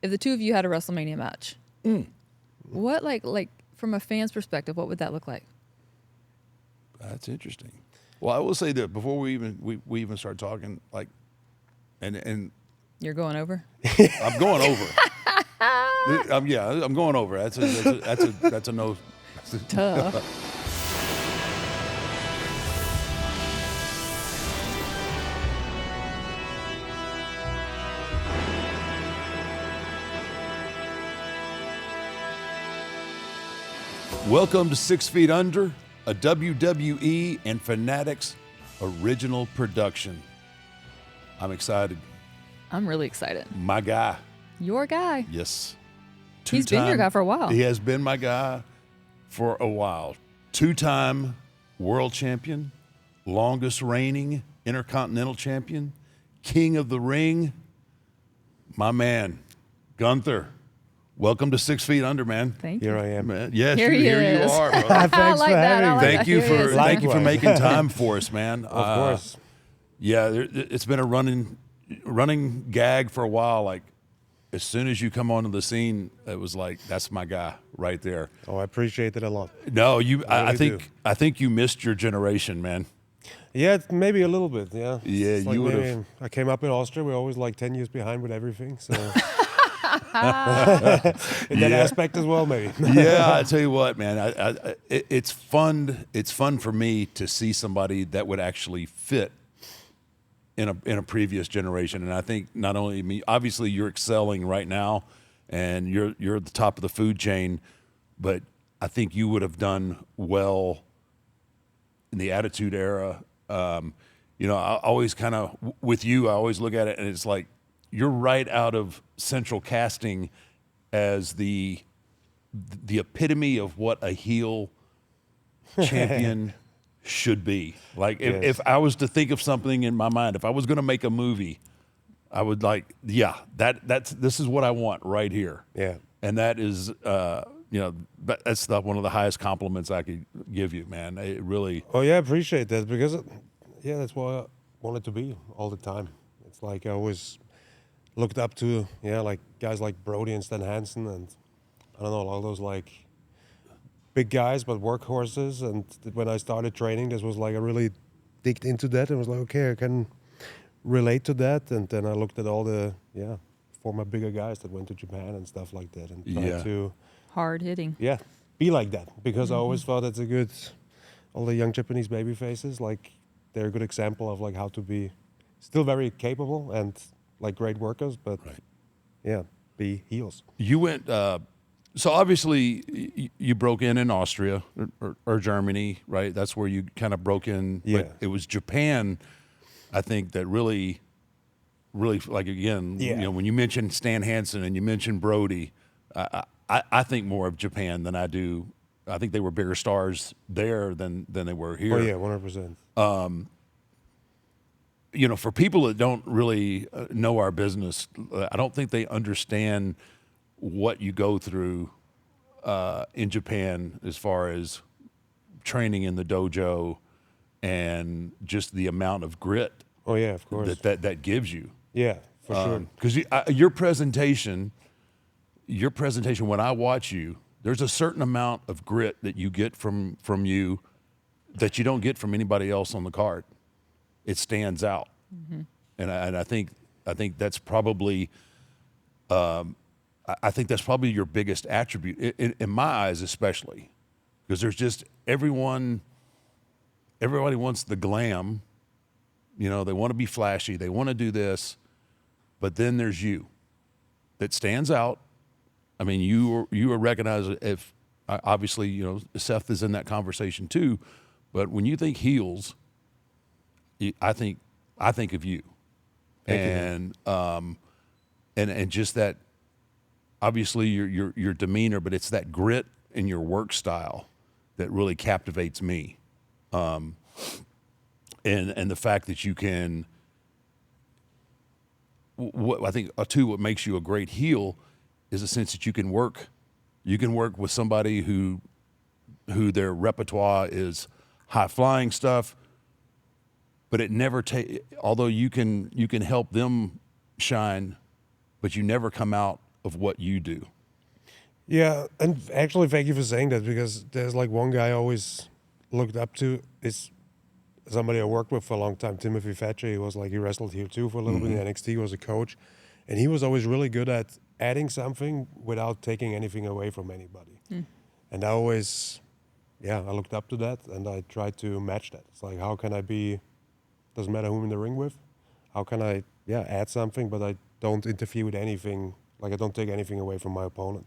if the two of you had a WrestleMania match, what like from a fan's perspective, what would that look like? That's interesting. Well, I will say that before we even start talking, like, and You're going over? I'm going over. I'm going over. That's a no. Duh. Welcome to 6 Feet Under, a WWE and Fanatics original production. I'm excited. I'm really excited. My guy. Your guy. Yes. He's been your guy for a while. He has been my guy for a while. Two-time world champion, longest reigning intercontinental champion, king of the ring, my man, Gunther. Welcome to 6 Feet Under, man. Thank you. Here I am. Man, yes, Here he here you is. are, brother. Thanks I like for that. I having like me. that. Thank you Here he for is. thank you for Likewise. making time for us, man. Of course. Yeah, it's been a running gag for a while. Like, as soon as you come onto the scene, it was like, that's my guy right there. Oh, I appreciate it a lot. No, I really I think you missed your generation, man. Yeah, maybe a little bit. Yeah. Yeah, It's you would've- maybe- I came up in Austria. We're always like 10 years behind with everything. So in that aspect as well, maybe. Yeah, I tell you what, man, it's fun. It's fun for me to see somebody that would actually fit in a previous generation. And I think not only me, obviously you're excelling right now, and you're at the top of the food chain, but I think you would have done well in the Attitude Era. You know, I always kind of with you, I always look at it, and it's like you're right out of Central Casting as the epitome of what a heel champion should be. Like if I was to think of something in my mind, if I was going to make a movie, I would like, this is what I want right here. Yeah. And that is, that's one of the highest compliments I could give you, man. It really, Oh, yeah, I appreciate that because, that's what I wanted to be all the time. It's like I always looked up to, like guys like Brody and Stan Hansen and I don't know, all those like big guys, but workhorses. And when I started training, this was like I really digged into that and was like, okay, I can relate to that. And then I looked at all the, former bigger guys that went to Japan and stuff like that and tried to, Hard hitting. be like that because I always thought it's a good, all the young Japanese baby faces, like they're a good example of like how to be still very capable and like great workers, but be heels. you went, so obviously you broke in Austria or Germany, right? That's where you kind of broke in. Yeah. But it was Japan, I think, that really like, again, Yeah. you know, when you mentioned Stan Hansen and you mentioned Brody, I think more of Japan than I do. I think they were bigger stars there than they were here. Oh yeah, 100%. You know, for people that don't really know our business, I don't think they understand what you go through in Japan as far as training in the dojo and just the amount of grit Oh yeah, of course. that gives you. Yeah, for sure. Because your presentation, when I watch you, there's a certain amount of grit that you get from you that you don't get from anybody else on the card. It stands out, and I think that's probably I think that's probably your biggest attribute in my eyes, especially because there's just everybody wants the glam. You know, they want to be flashy, they want to do this, but then there's you that stands out. I mean, you are recognized. If obviously, you know, Seth is in that conversation too, but when you think heels, I think of you, and just that. Obviously, your demeanor, but it's that grit in your work style that really captivates me, and the fact that you can. What I think too, what makes you a great heel, is the sense that you can work with somebody who their repertoire is high flying stuff, but it never although you can help them shine, but you never come out of what you do. Yeah, and actually, thank you for saying that, because there's like one guy I always looked up to is somebody I worked with for a long time, Timothy Thatcher. He was like, he wrestled here too for a little bit in NXT. He was a coach, and he was always really good at adding something without taking anything away from anybody. And I always, I looked up to that, and I tried to match that. It's like, how can I be? Doesn't matter who I'm in the ring with. How can I, add something, but I don't interfere with anything. Like, I don't take anything away from my opponent.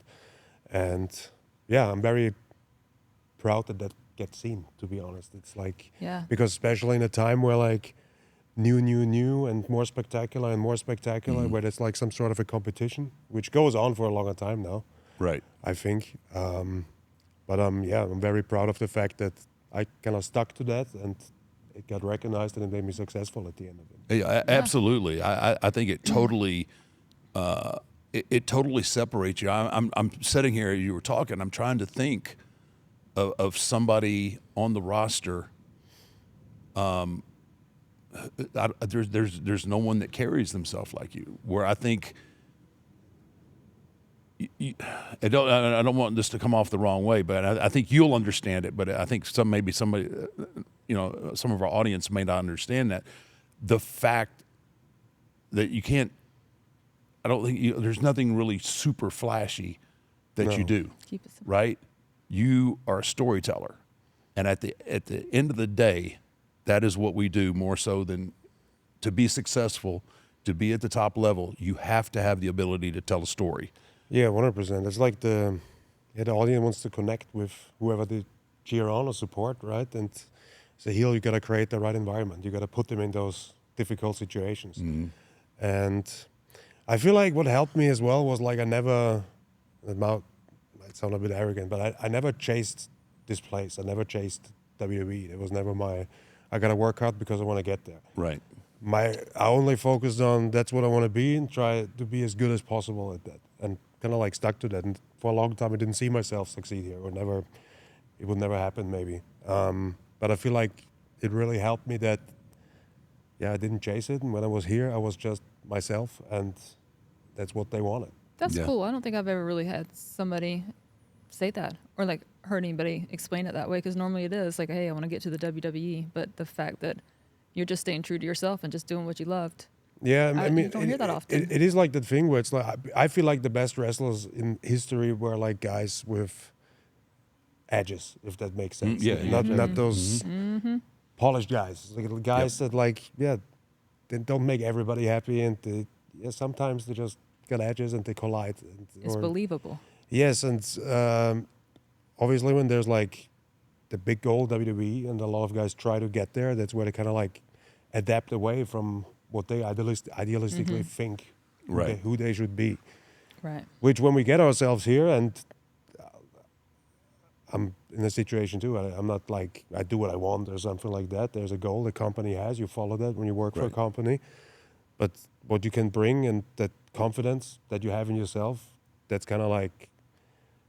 And I'm very proud that that gets seen, to be honest. It's like, Yeah. because especially in a time where like new and more spectacular, where it's like some sort of a competition, which goes on for a longer time now, Right. I think. But I'm very proud of the fact that I kind of stuck to that, and it got recognized, and it made me successful at the end of it. Yeah, absolutely. I think it totally it totally separates you. I'm sitting here. You were talking. I'm trying to think of somebody on the roster. There's no one that carries themselves like you. Where I think. I don't want this to come off the wrong way, but I think you'll understand it. But I think some of our audience may not understand that. The fact that you can't, I don't think there's nothing really super flashy that you do, Keep it simple. right? You are a storyteller, and at the end of the day, that is what we do more so than to be successful, to be at the top level. You have to have the ability to tell a story. Yeah, 100%. It's like the audience wants to connect with whoever they cheer on or support, right? And as a heel, you got to create the right environment. You got to put them in those difficult situations. And I feel like what helped me as well was like it might sound a bit arrogant, but I never chased this place. I never chased WWE. It was never I got to work hard because I want to get there. Right. I only focused on that's what I want to be and try to be as good as possible at that. And kind of like stuck to that. And for a long time, I didn't see myself succeed here. It would never happen maybe. But I feel like it really helped me that, I didn't chase it. And when I was here, I was just myself, and that's what they wanted. That's Yeah. cool. I don't think I've ever really had somebody say that or like heard anybody explain it that way, because normally it is like, hey, I want to get to the WWE. But the fact that you're just staying true to yourself and just doing what you loved. Yeah, I mean, you don't hear that often. It is like that thing where it's like I feel like the best wrestlers in history were like guys with edges, if that makes sense. Not those polished guys, like guys that they don't make everybody happy, and sometimes they just got edges and they collide. It's believable. Yes, and obviously when there's like the big goal WWE, and a lot of guys try to get there, that's where they kind of like adapt away from what they idealistically think who they should be. Right. Which when we get ourselves here, and I'm in a situation too, I'm not like I do what I want or something like that. There's a goal the company has, you follow that when you work for a company. But what you can bring and that confidence that you have in yourself, that's kind of like,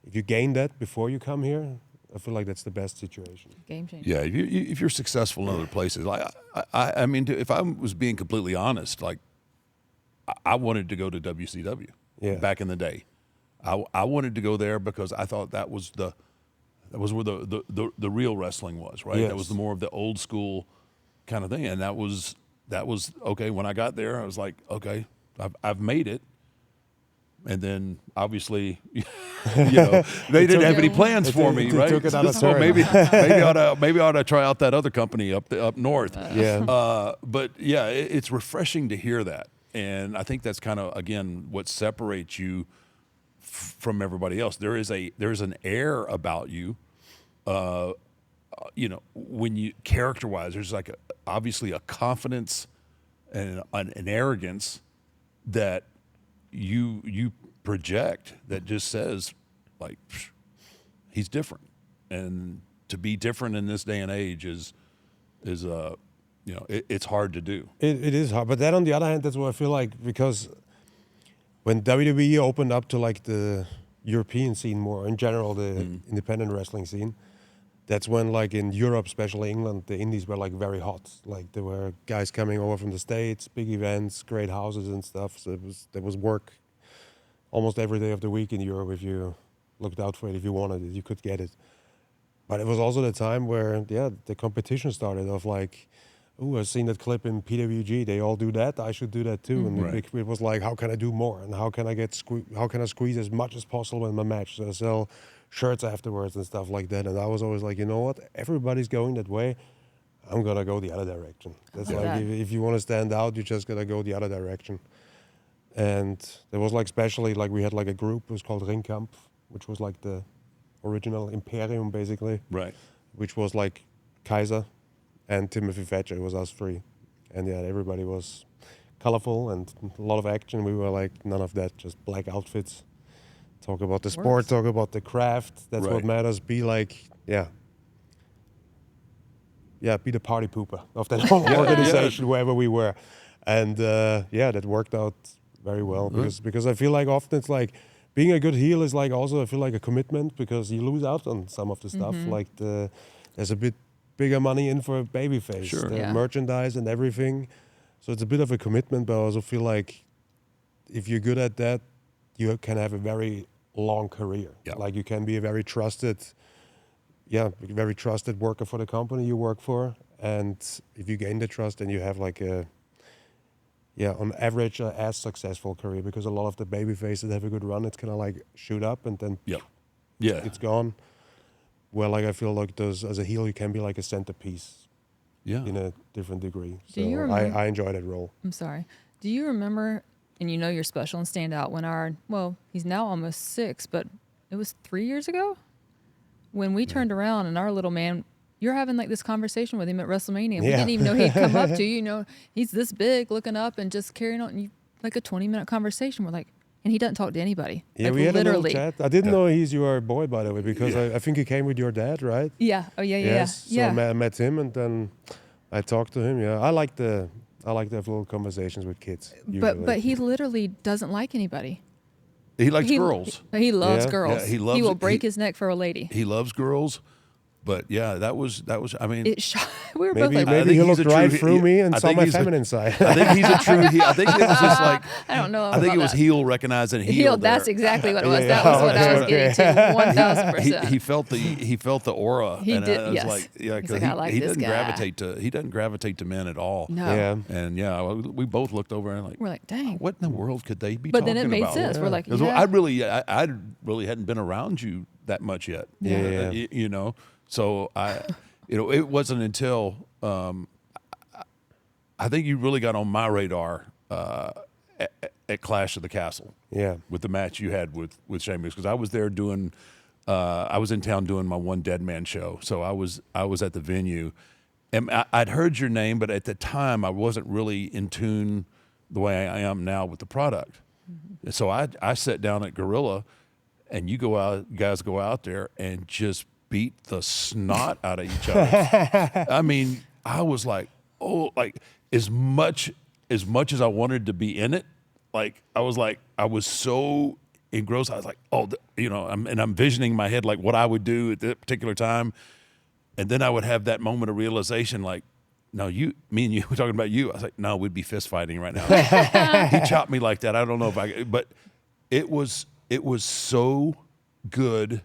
if you gain that before you come here, I feel like that's the best situation. Game changer. Yeah, if you're successful in other places, like I mean, if I was being completely honest, like I wanted to go to WCW back in the day. I wanted to go there because I thought that was where the real wrestling was, right? Yes. That was the more of the old school kind of thing, and that was okay. When I got there, I was like, okay, I've made it. And then obviously, they didn't have any plans for me, right? Took it out of So turn. maybe I ought to try out that other company up north. But yeah, it's refreshing to hear that, and I think that's kind of again what separates you from everybody else. There's an air about you, when you character-wise. There's like obviously a confidence and an arrogance that you project that just says like he's different, and to be different in this day and age is it's hard to do. It is hard, but then on the other hand, that's what I feel like, because when WWE opened up to like the European scene more, in general the independent wrestling scene, that's when like in Europe, especially England, the indies were like very hot. Like there were guys coming over from the States, big events, great houses and stuff. So there was work almost every day of the week in Europe. If you looked out for it, if you wanted it, you could get it. But it was also the time where, the competition started of like, oh, I've seen that clip in PWG. They all do that. I should do that too. And Right. it was like, how can I do more? And how can I how can I squeeze as much as possible in my match? So I sell shirts afterwards and stuff like that. And I was always like, you know what? Everybody's going that way. I'm gonna go the other direction. That's like like that. if you want to stand out, you just gotta go the other direction. And there was like especially like we had like a group. It was called Ringkampf, which was like the original Imperium basically, Right. which was like Kaiser and Timothy Thatcher. It was us three, and everybody was colorful and a lot of action. We were like none of that, just black outfits. Talk about the sport, Works. talk about the craft. That's what Right. matters. Be like, be the party pooper of that whole organization wherever we were, and that worked out very well because I feel like often it's like being a good heel is like also I feel like a commitment because you lose out on some of the stuff like there's a bit bigger money in for a babyface, Sure. the Yeah. merchandise and everything, so it's a bit of a commitment. But I also feel like if you're good at that, you can have a very long career. Yeah. Like you can be a very trusted worker for the company you work for, and if you gain the trust, then you have like on average as successful career because a lot of the baby faces have a good run. It's kind of like shoot up and then Yeah. Yeah. it's gone. Well, like I feel like those as a heel, you can be like a centerpiece Yeah. in a different degree. So Do you remember- I enjoy that role. I'm sorry. Do you remember, and you know you're special and stand out, when he's now almost 6, but it was 3 years ago? When we turned around and our little man, you're having like this conversation with him at WrestleMania. We Yeah. didn't even know he'd come up to you. You know, he's this big looking up and just carrying on. And you, like a 20-minute conversation. We're like, and he doesn't talk to anybody. Yeah, like we had literally. a little chat. I didn't know he's your boy, by the way, because I think he came with your dad, right? Yeah. Oh, yeah, yeah, Yes. yeah. So I met him, and then I talked to him. Yeah, I like to have little conversations with kids. But usually. he literally doesn't like anybody. He likes He, girls. He loves Yeah. girls. Yeah, he loves will it. break his neck for a lady. He loves girls, but yeah, that was. I mean, It we were both maybe like, I maybe think he he's looked a right true- through me and I saw think my he's a- feminine side. I think he's a true. I think it was just like. I don't know. I think about it was that. heel recognizing heel. Heel. That's there. exactly what it was. Yeah, That was what I was okay, getting to. 1,000%. He felt the aura. He and did, I was yes. like, yeah, He's because like, I like he this doesn't guy. gravitate to men at all. No. Yeah. And yeah, we both looked over and like, We're like, dang. what in the world could they be? But then talking it made about? sense. We're like, 'Cause yeah. I really hadn't been around you that much yet. Yeah. You know, so it wasn't until I think you really got on my radar at Clash of the Castle. Yeah. With the match you had with Sheamus, because I was there doing, I was in town doing my one Dead Man show, so I was at the venue, and I'd heard your name, but at the time I wasn't really in tune the way I am now with the product. Mm-hmm. So I sat down at Gorilla, and you guys go out there and just beat the snot out of each other. I mean, I was like, oh, like as much as I wanted to be in it, like I was so engrossed. I was like, oh, I'm envisioning in my head like what I would do at that particular time, and then I would have that moment of realization, like, no, me and you were talking about you. I was like, no, we'd be fist fighting right now. He chopped me like that. I don't know but it was so good.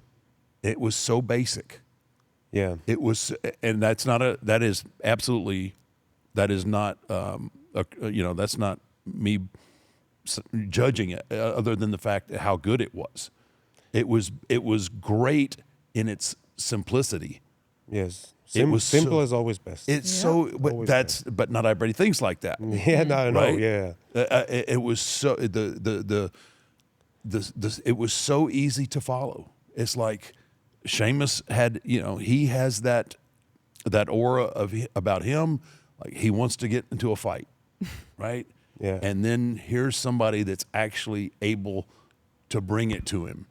It was so basic. Yeah. It was, and that's not that's not me judging it, other than the fact how good it was. It was great in its simplicity. Yes. It was simple so- is always best. It's Yeah. so, but Always but not everybody thinks like that. yeah. No. Right? Yeah. It was so it was so easy to follow. It's like Sheamus had, he has that aura about him, like he wants to get into a fight, right? Yeah. And then here's somebody that's actually able to bring it to him,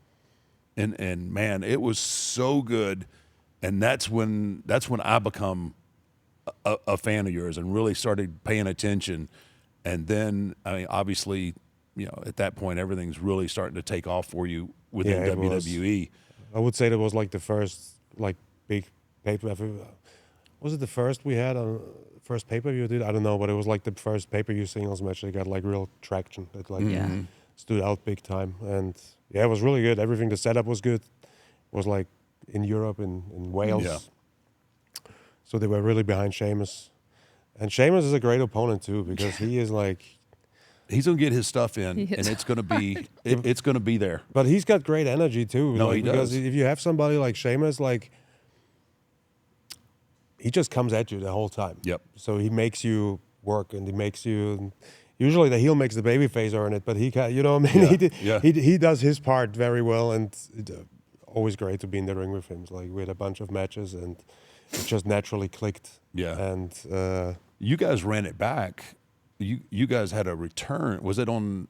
and man, it was so good, and that's when I become a fan of yours and really started paying attention. And then, I mean, obviously, at that point, everything's really starting to take off for you within Yeah, it was. WWE. I would say that was like the first like big paper. Was it the first we had on first pay per view? Did I don't know, but it was like the first pay per view singles match that got like real traction. That like Yeah. stood out big time. And yeah, it was really good. Everything, the setup was good. It was like in Europe, in Wales. Yeah. So they were really behind Sheamus. And Sheamus is a great opponent too, because he is like, He's gonna get his stuff in, He and hits it's gonna be it's gonna be there. but he's got great energy too. No, like, he because does. if you have somebody like Sheamus, like he just comes at you the whole time. Yep. So he makes you work, and he makes you. Usually the heel makes the baby face earn it, but he can, you know what I mean? Yeah, He does his part very well, and always great to be in the ring with him. It's like we had a bunch of matches, and it just naturally clicked. Yeah. And You guys ran it back. You guys had a return. Was it on?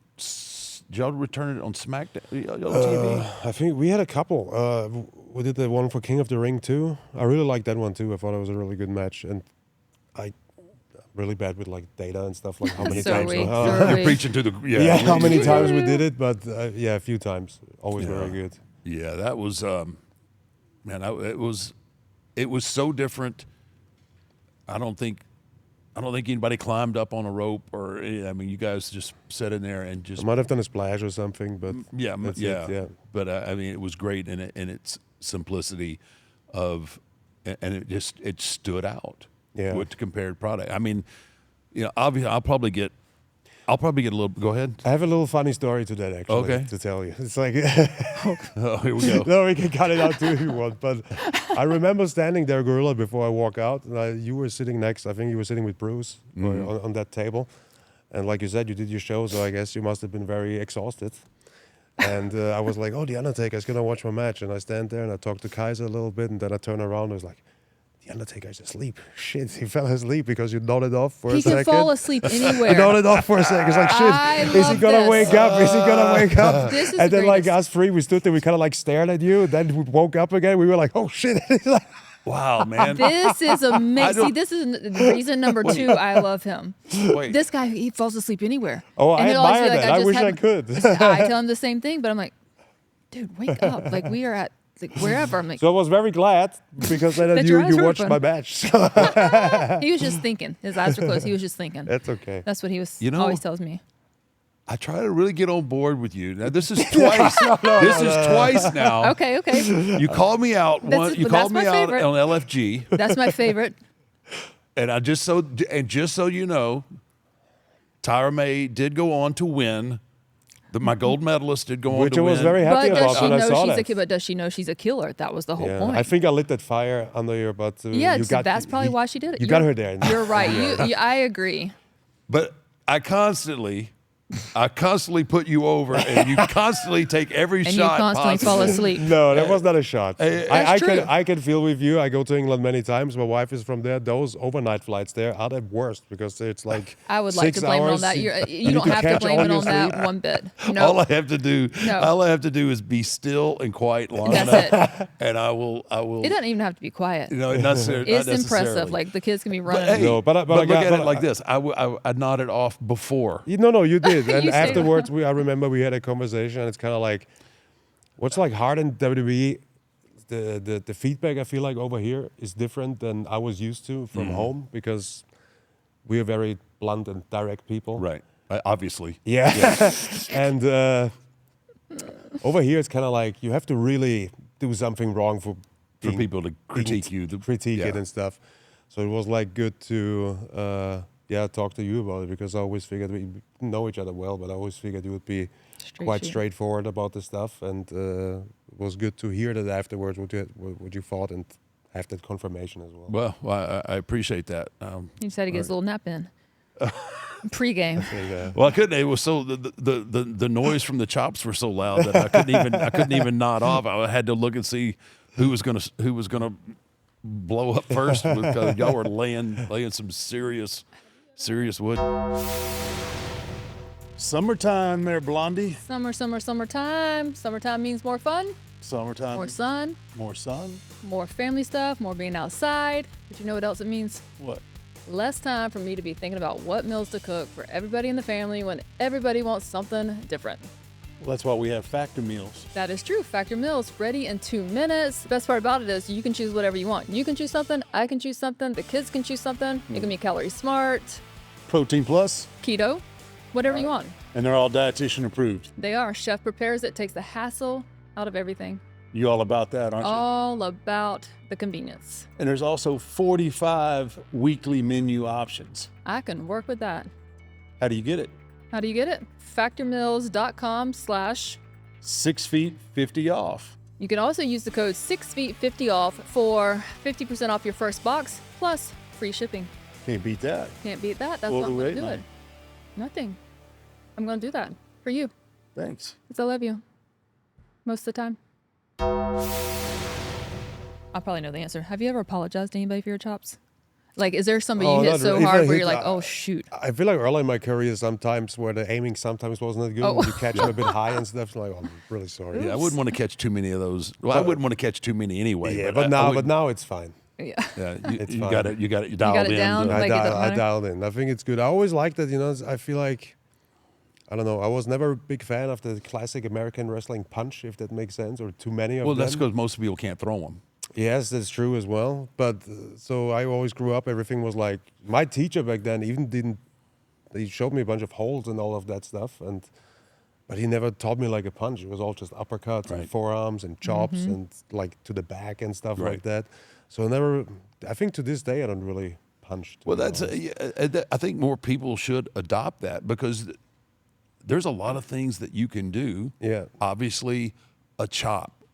Did y'all return it on SmackDown on TV? I think we had a couple. We did the one for King of the Ring too. I really liked that one too. I thought it was a really good match, and I'm really bad with like data and stuff, like how many So times. we- Oh. so You're we- preaching to the yeah, how many times we did it, but yeah, a few times. Always Yeah. very good. Yeah, that was man. It was so different. I don't think anybody climbed up on a rope or I mean, you guys just sat in there and just I might have done a splash or something, but yeah, that's yeah, it, yeah. But I mean, it was great in its simplicity of, and it stood out. Yeah. With the compared product. I mean, you know, obviously, I'll probably get a little. Go ahead. I have a little funny story to that actually. Okay. To tell you, it's like Oh, here we go. no, we can cut it out too if you want. But I remember standing there, Gorilla, before I walk out, and you were sitting next. I think you were sitting with Bruce on that table, and like you said, you did your show, so I guess you must have been very exhausted. And I was like, "Oh, the Undertaker's gonna watch my match," and I stand there and I talk to Kaiser a little bit, and then I turn around and I was like, "The Undertaker's asleep." Shit, he fell asleep because you nodded off for He a second. can fall asleep You anywhere. nodded off for a second. It's like, I shit, is he love gonna this. wake up? Is he gonna wake up? This is And then, like, greatest. us three, we stood there, we kind of like stared at you. Then we woke up again. We were like, oh shit. It's like, Wow, man. This is amazing. See, don't- this is reason number 2 I love him. Wait. This guy, he falls asleep anywhere. oh, I And he'll always admire be like, that. I just wish I had- could. I tell him the same thing, but I'm like, dude, wake up. Like, we are at like, wherever. I'm like, So I was very glad because then That your eyes you were watched open. my match. So he was just thinking. His eyes were closed. He was just thinking. that's okay. That's what he was You know- always tells me. I try to really get on board with you. Now this is twice. This is twice now. Okay, okay. You called me out. That's- You but called that's me my out favorite. on LFG, That's my favorite. and just so you know, Tyra May did go on to win. My gold medalist did go on Which to I win. was very happy But does about she when I know saw she's that. but does she know she's a killer? That was the whole Yeah, point. I think I lit that fire under your butt. yeah, you so that's probably why she did it. You got You're- her there. You're right. I agree. But I constantly put you over, and you constantly take every And you shot constantly possible. fall asleep. No, that was not a shot. That's true. I can feel with you. I go to England many times. My wife is from there. Those overnight flights there are the worst because it's like I would like 6 to blame it on hours. that. You need don't to have to catch blame all it your on that sleep. one bit. All No, I have to do, No. all I have to do is be still and quiet long that's enough, it. and I will. It doesn't even have to be quiet. You know, not necessarily. It's not impressive. necessarily. Like the kids can be But, running. hey, No, but I look got- at but it like I- this. I nodded off before. No, you did. And You say that. afterwards, I remember we had a conversation, and it's kind of like, what's like hard in WWE, the feedback I feel like over here is different than I was used to Mm-hmm. from home because we are very blunt and direct people. Right. Obviously. Yeah. And over here, it's kind of like you have to really do something wrong for For people to critique you. critique it yeah. and stuff. So it was like good to talk to you about it because I always figured we know each other well, but I always figured you would be quite shooter. straightforward about the stuff, and it was good to hear that afterwards what you thought and have that confirmation as well. Well, I appreciate that. He just had to get his little nap in. Pre-game. Well, I couldn't. It was so the noise from the chops were so loud that I couldn't even nod off. I had to look and see who was gonna blow up first because y'all were laying some serious wood. Summertime there, Blondie. Summertime. Summertime means more fun, Summertime. more sun, More sun. more family stuff, more being outside. But you know what else it means? What? Less time for me to be thinking about what meals to cook for everybody in the family when everybody wants something different. Well, that's why we have factor meals. That is true. Factor meals ready in 2 minutes. The best part about it is you can choose whatever you want. You can choose something. I can choose something. The kids can choose something. It can be calorie smart, Protein plus. keto, Whatever you want. And they're all dietitian approved. They are. Chef prepares it, takes the hassle out of everything. You all about that, aren't you? All about the convenience. And there's also 45 weekly menu options. I can work with that. How do you get it? How do you get it? Factormeals.com/. 6 feet 50 off. You can also use the code 6feet50 off for 50% off your first box plus free shipping. Can't beat that. Can't beat that. That's What what I'm are we going to do waiting it. Nothing. I'm going to do that for you Thanks. because I love you most of the time. I probably know the answer. Have you ever apologized to anybody for your chops? Like, is there somebody Oh, you hit not so really. If I hard where hit- you're like, oh, shoot? I feel like early in my career, sometimes where the aiming sometimes wasn't that good. Oh. When you catch them a bit high and stuff, like, oh, I'm really sorry. Yeah, I wouldn't want to catch too many of those. Well, I wouldn't want to catch too many anyway. Yeah, I but wouldn't- now it's fine. Yeah. yeah, It's you fine. got it. You got it. You dialed it in. down? I, Like, it doesn't I matter? dialed in. I think it's good. I always liked that, I feel like, I don't know, I was never a big fan of the classic American wrestling punch, if that makes sense, or too many of Well, them. that's because most people can't throw them. Yes, that's true as well. But so I always grew up, everything was like, my teacher back then he showed me a bunch of holds and all of that stuff. But he never taught me like a punch. It was all just uppercuts and Right. forearms and chops and like to the back and stuff Right. like that. So I think to this day, I don't really punch. to Well, be that's. honest. I think more people should adopt that because there's a lot of things that you can do. Yeah. Obviously, a chop,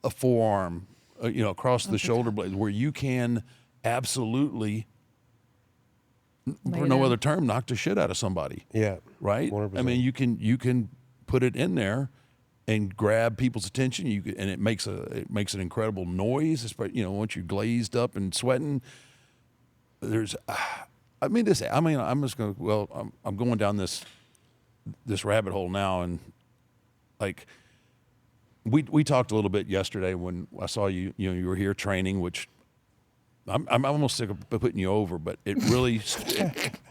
a forearm, across the shoulder blade, where you can absolutely, Lay for it no down. other term, knock the shit out of somebody. Yeah. Right? 100%. I mean, you can put it in there and grab people's attention. And it makes an incredible noise. Especially, once you're glazed up and sweating. I'm just going. Well, I'm going down this rabbit hole now, and like we talked a little bit yesterday when I saw you. You were here training, which. I'm almost sick of putting you over, but it really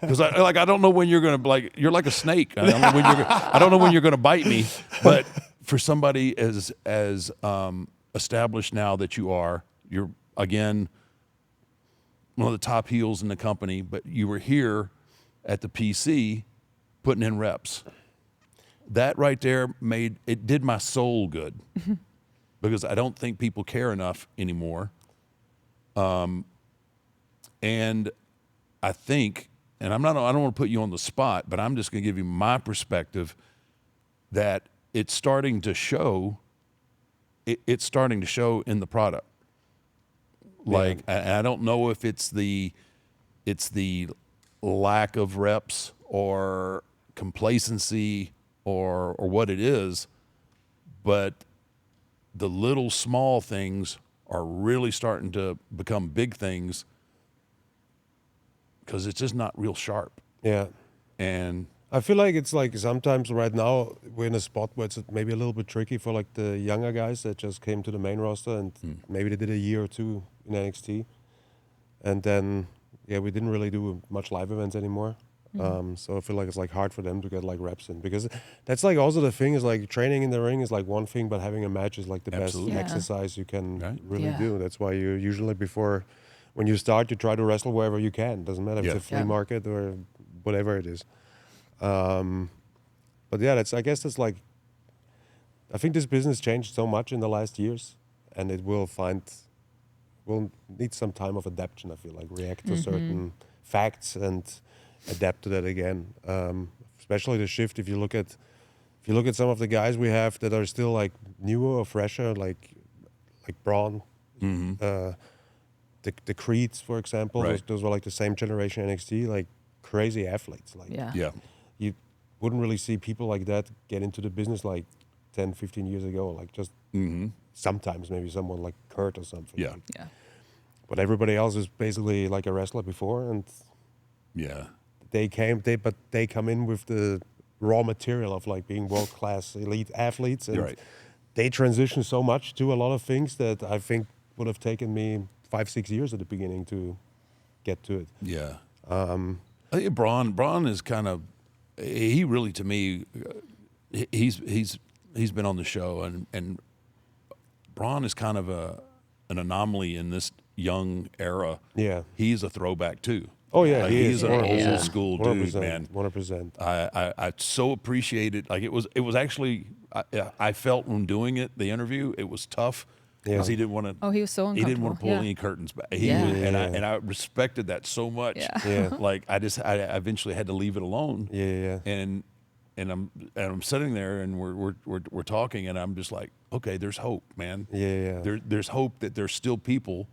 because I don't know when you're gonna you're like a snake. I don't know when you're gonna bite me. But for somebody as established now that you're again one of the top heels in the company, but you were here at the PC putting in reps. That right there did my soul good because I don't think people care enough anymore. And I think, and I don't want to put you on the spot, but I'm just going to give you my perspective that it's starting to show. It's starting to show in the product. Like, I don't know if it's the lack of reps or complacency or what it is, but the little small things are really starting to become big things because it's just not real sharp. Yeah. And I feel like it's like sometimes right now we're in a spot where it's maybe a little bit tricky for like the younger guys that just came to the main roster and maybe they did a year or two in NXT. And then, we didn't really do much live events anymore. So I feel like it's like hard for them to get like reps in because that's like also the thing is like training in the ring is like one thing, but having a match is like the Absolutely. best Yeah. exercise you can Right. really Yeah. do. That's why you usually when you start, you try to wrestle wherever you can. Doesn't matter if Yeah. it's a flea Yeah. market or whatever it is. But yeah, I guess that's like, I think this business changed so much in the last years, and it will need some time of adaptation. I feel like react to certain facts and adapt to that again. Especially the shift. If you look at some of the guys we have that are still like newer or fresher, like Braun, the Creeds, for example. Right. Those were like the same generation NXT, like crazy athletes. Like Yeah. you wouldn't really see people like that get into the business like 10, 15 years ago. Like just sometimes maybe someone like Kurt or something. Yeah. Like, Yeah. but everybody else is basically like a wrestler before, and yeah, they come in with the raw material of like being world class elite athletes, and You're right. they transition so much to a lot of things that I think would have taken me 5-6 years at the beginning to get to it. yeah. I think Braun is kind of he really to me he's been on the show and Braun is kind of an anomaly in this young era. Yeah. He's a throwback too. Oh yeah, Like, he he's is an 100%, old school dude, man. 100%. I so appreciated. Like, it was actually, I felt when doing it, the interview, it was tough because Yeah. he didn't want to. Oh, he was so He didn't want to uncomfortable. pull Yeah. any curtains back. He Yeah. was, Yeah. and I respected that so much. Yeah. Yeah. Like, I eventually had to leave it alone. Yeah. And I'm sitting there and we're talking, and I'm just like, okay, there's hope, man. Yeah. There's hope that there's still people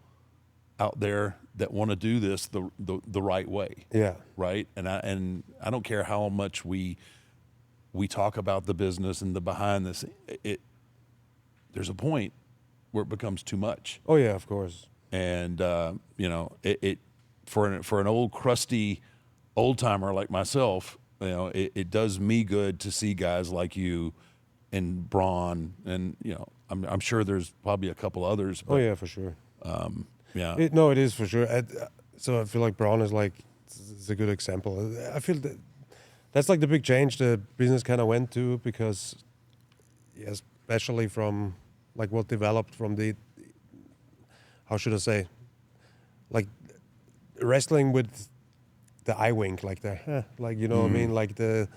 out there that want to do this the right way. Yeah. Right. And I don't care how much we talk about the business and the behind this. There's a point where it becomes too much. Oh yeah, of course. And you know, it for an old crusty old timer like myself, you know, it does me good to see guys like you and Braun, and you know, I'm sure there's probably a couple others. But, Oh yeah, for sure. yeah, No, it is for sure. So I feel like Braun is like it's a good example. I feel that's like the big change the business kind of went to, because yeah, especially from like what developed from the, how should I say, like wrestling with the eye wink, like the like, you know what I mean, like the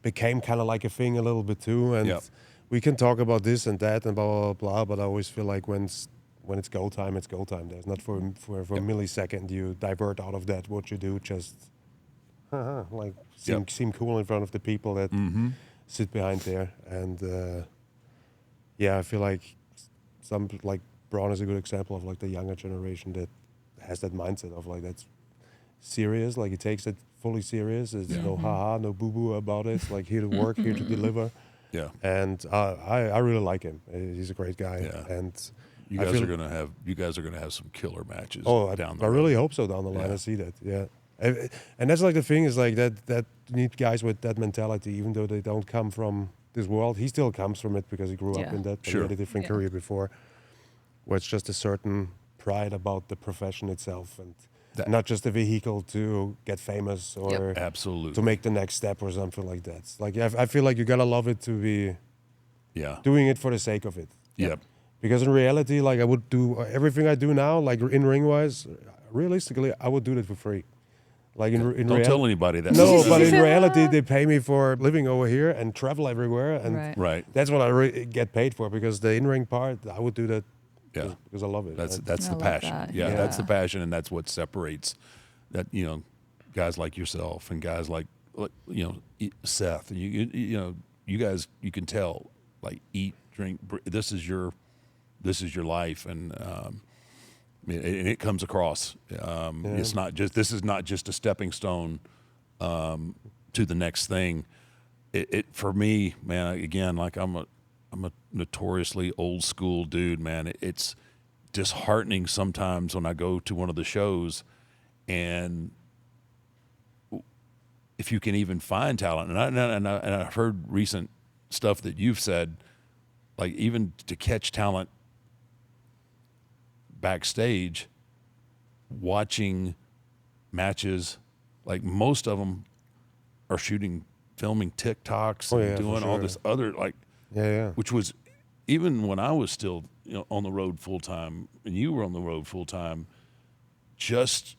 became kind of like a thing a little bit too. And Yep. we can talk about this and that and blah blah blah, but I always feel like when it's go time, it's go time. There's not for a millisecond you divert out of that what you do, just like seem cool in front of the people that sit behind there. And yeah, I feel like some like Braun is a good example of like the younger generation that has that mindset of like that's serious, like he takes it fully serious. There's no haha, no boo boo about it. It's like here to work, here to deliver. yeah. And I really like him. He's a great guy. Yeah. And You I guys feel- are gonna have some killer matches. Oh, down the I road. really hope so down the line. Yeah. I see that. Yeah, and that's like the thing is like that you need guys with that mentality, even though they don't come from this world. He still comes from it because he grew up Yeah. in that. But Sure. he had a different Yeah. career before, where it's just a certain pride about the profession itself, and That- not just a vehicle to get famous or Absolutely. to make the next step or something like that. It's like I feel like you gotta love it to be Yeah. doing it for the sake of it. Yep. Because in reality, like I would do everything I do now, like in ring wise, realistically, I would do that for free. Like in Don't tell anybody that. No, but in reality, they pay me for living over here and travel everywhere, and Right. Right. that's what I get paid for. Because the in-ring part, I would do that Yeah. because I love it. That's right? that's I the love passion. that. Yeah, Yeah. that's the passion, and that's what separates that. You know, guys like yourself and guys like you know Seth. And you know, you guys, you can tell, like, eat, drink. This is your life, and it comes across. It's not just. This is not just a stepping stone to the next thing. It for me, man. Again, like I'm a notoriously old school dude, man. It's disheartening sometimes when I go to one of the shows, and if you can even find talent, and I've heard recent stuff that you've said, like even to catch talent backstage, watching matches, like most of them are filming TikToks Oh, and yeah, for doing all sure. this other, like, Yeah. which was even when I was still, you know, on the road full time and you were on the road full time, just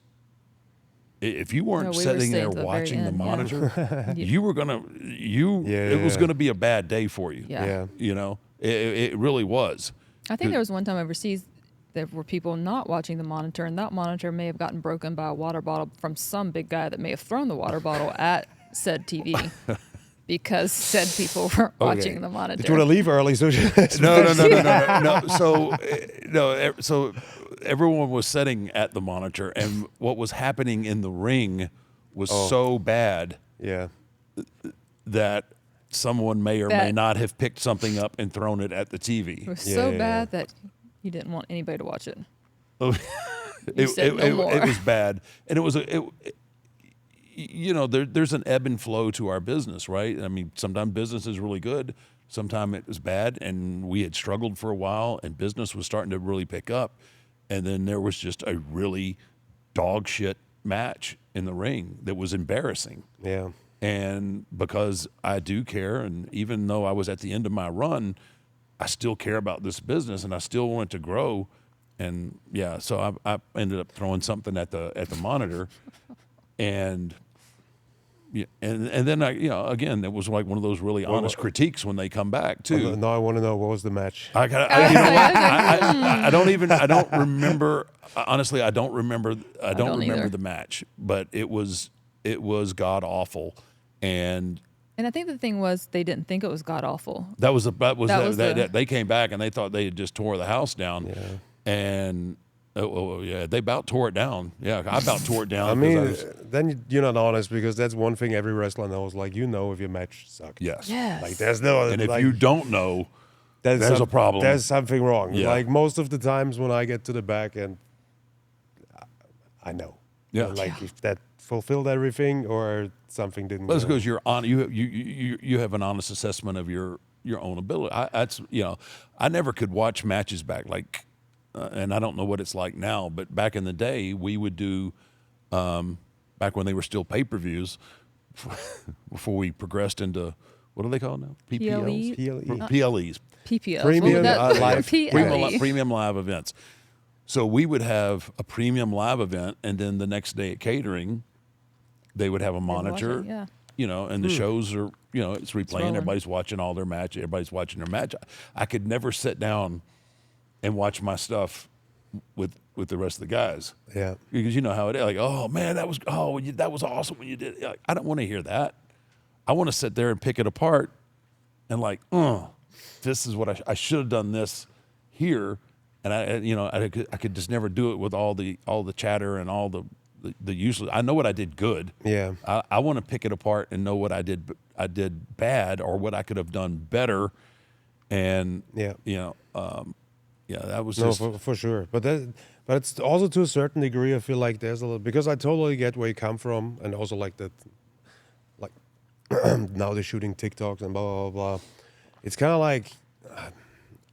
if you weren't No, we were sitting there staying to the very watching the end, yeah. monitor, You- you were gonna it was Yeah. gonna be a bad day for you. Yeah. Yeah. You know, it really was. I think there was one time overseas there were people not watching the monitor, and that monitor may have gotten broken by a water bottle from some big guy that may have thrown the water bottle at said TV because said people were watching the monitor. Did you want to leave early? So No. So everyone was sitting at the monitor, and what was happening in the ring was so bad yeah. that someone may or may That- not have picked something up and thrown it at the It TV. was Yeah, so yeah, bad that you didn't want anybody to watch it. It, said no more. it was bad, and it was you know, there's an ebb and flow to our business, right? I mean, sometimes business is really good, sometimes it was bad, and we had struggled for a while, and business was starting to really pick up, and then there was just a really dog shit match in the ring that was embarrassing. Yeah. And because I do care, and even though I was at the end of my run, I still care about this business, and I still want it to grow. And yeah, so I ended up throwing something at the monitor, and yeah, and then again, it was like one of those really honest critiques when they come back too. Now I want to know, what was the match? I don't remember. Honestly, I don't remember. I don't remember either. the match, but it was god awful, and And I think the thing was they didn't think it was god awful. they came back and they thought they had just tore the house down, and they about tore it down. Yeah, I about tore it down. I mean, then you're not honest, because that's one thing every wrestler knows. Like, if your match sucked. yes, Yes. Like, there's no. and if like, you don't know, there's a problem. There's something wrong. Yeah. Like, most of the times when I get to the back and I know. Yeah. Like, if that fulfilled everything or something didn't. That's go. because you're on. You have an honest assessment of your own ability. I never could watch matches back, like, and I don't know what it's like now, but back in the day we would do, back when they were still pay-per-views, before we progressed into, what are they called now? PLE? PLEs. PPL. Premium live- PLE. Premium live events. So we would have a premium live event, and then the next day at catering, they would have a monitor, and the shows are, it's replaying. rolling. Everybody's watching all their match. Everybody's watching their match. I could never sit down and watch my stuff with the rest of the guys. Yeah. Because you know how it is. Like, oh man, that was awesome when you did it. Like, I don't want to hear that. I want to sit there and pick it apart, and like, this is what I should have done this here. And I could just never do it with all the chatter and all the useless. I know what I did good. Yeah. I want to pick it apart and know what I did bad, or what I could have done better. And that was No, just for sure. But it's also, to a certain degree, I feel like there's a little, because I totally get where you come from, and also like that, like now they're shooting TikToks and blah blah blah. It's kind of like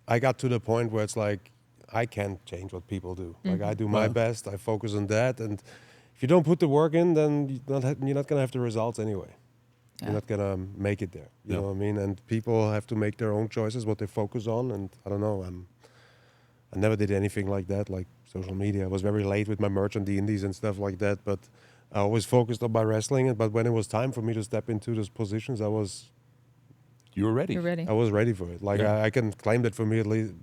I got to the point where it's like, I can't change what people do. Like, I do my best. I focus on that, and if you don't put the work in, then you're not gonna have the results anyway. Yeah. You're not gonna make it there. You know what I mean? And people have to make their own choices, what they focus on. And I don't know. I never did anything like that, like social media. I was very late with my merch on the indies and stuff like that. But I always focused on my wrestling. But when it was time for me to step into those positions, you were ready. You're ready. I was ready for it. Like, Yeah. I can claim that for me, at least.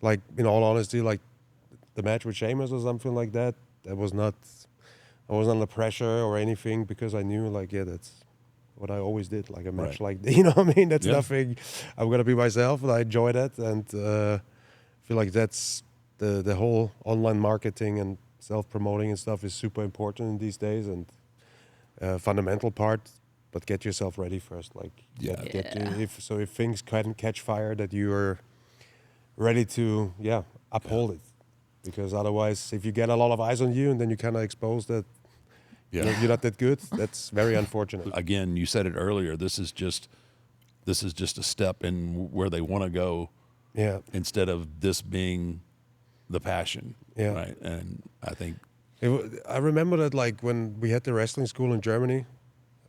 Like, in all honesty, like the match with Sheamus or something like that, I was not under pressure or anything, because I knew, like, that's what I always did. Like, a match Right. like, you know what I mean? That's Yeah. nothing. I'm going to be myself, and I enjoy that. And I feel like that's the whole online marketing and self-promoting and stuff is super important in these days, and fundamental part. But get yourself ready first. Like, Yeah. if things can catch fire, that you're ready to uphold it, because otherwise, if you get a lot of eyes on you and then you kind of expose that you're not that good, that's very unfortunate. Again, you said it earlier. This is just a step in where they want to go, Yeah, instead of this being the passion. Yeah. Right. And I think I remember that, like, when we had the wrestling school in Germany,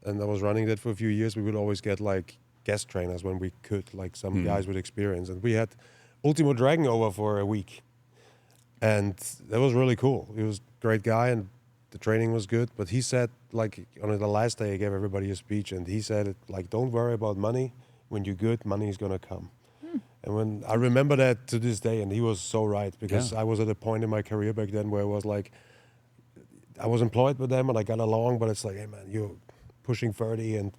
and I was running that for a few years, we would always get like guest trainers when we could, like some guys with experience, and we had Ultimo Dragon over for a week, and that was really cool. He was a great guy, and the training was good. But he said, like, on the last day, he gave everybody a speech, and he said, like, don't worry about money. When you're good, money is gonna come. And when I remember that to this day, and he was so right, because I was at a point in my career back then where I was like, I was employed with them and I got along, but it's like, hey man, you're pushing 30, and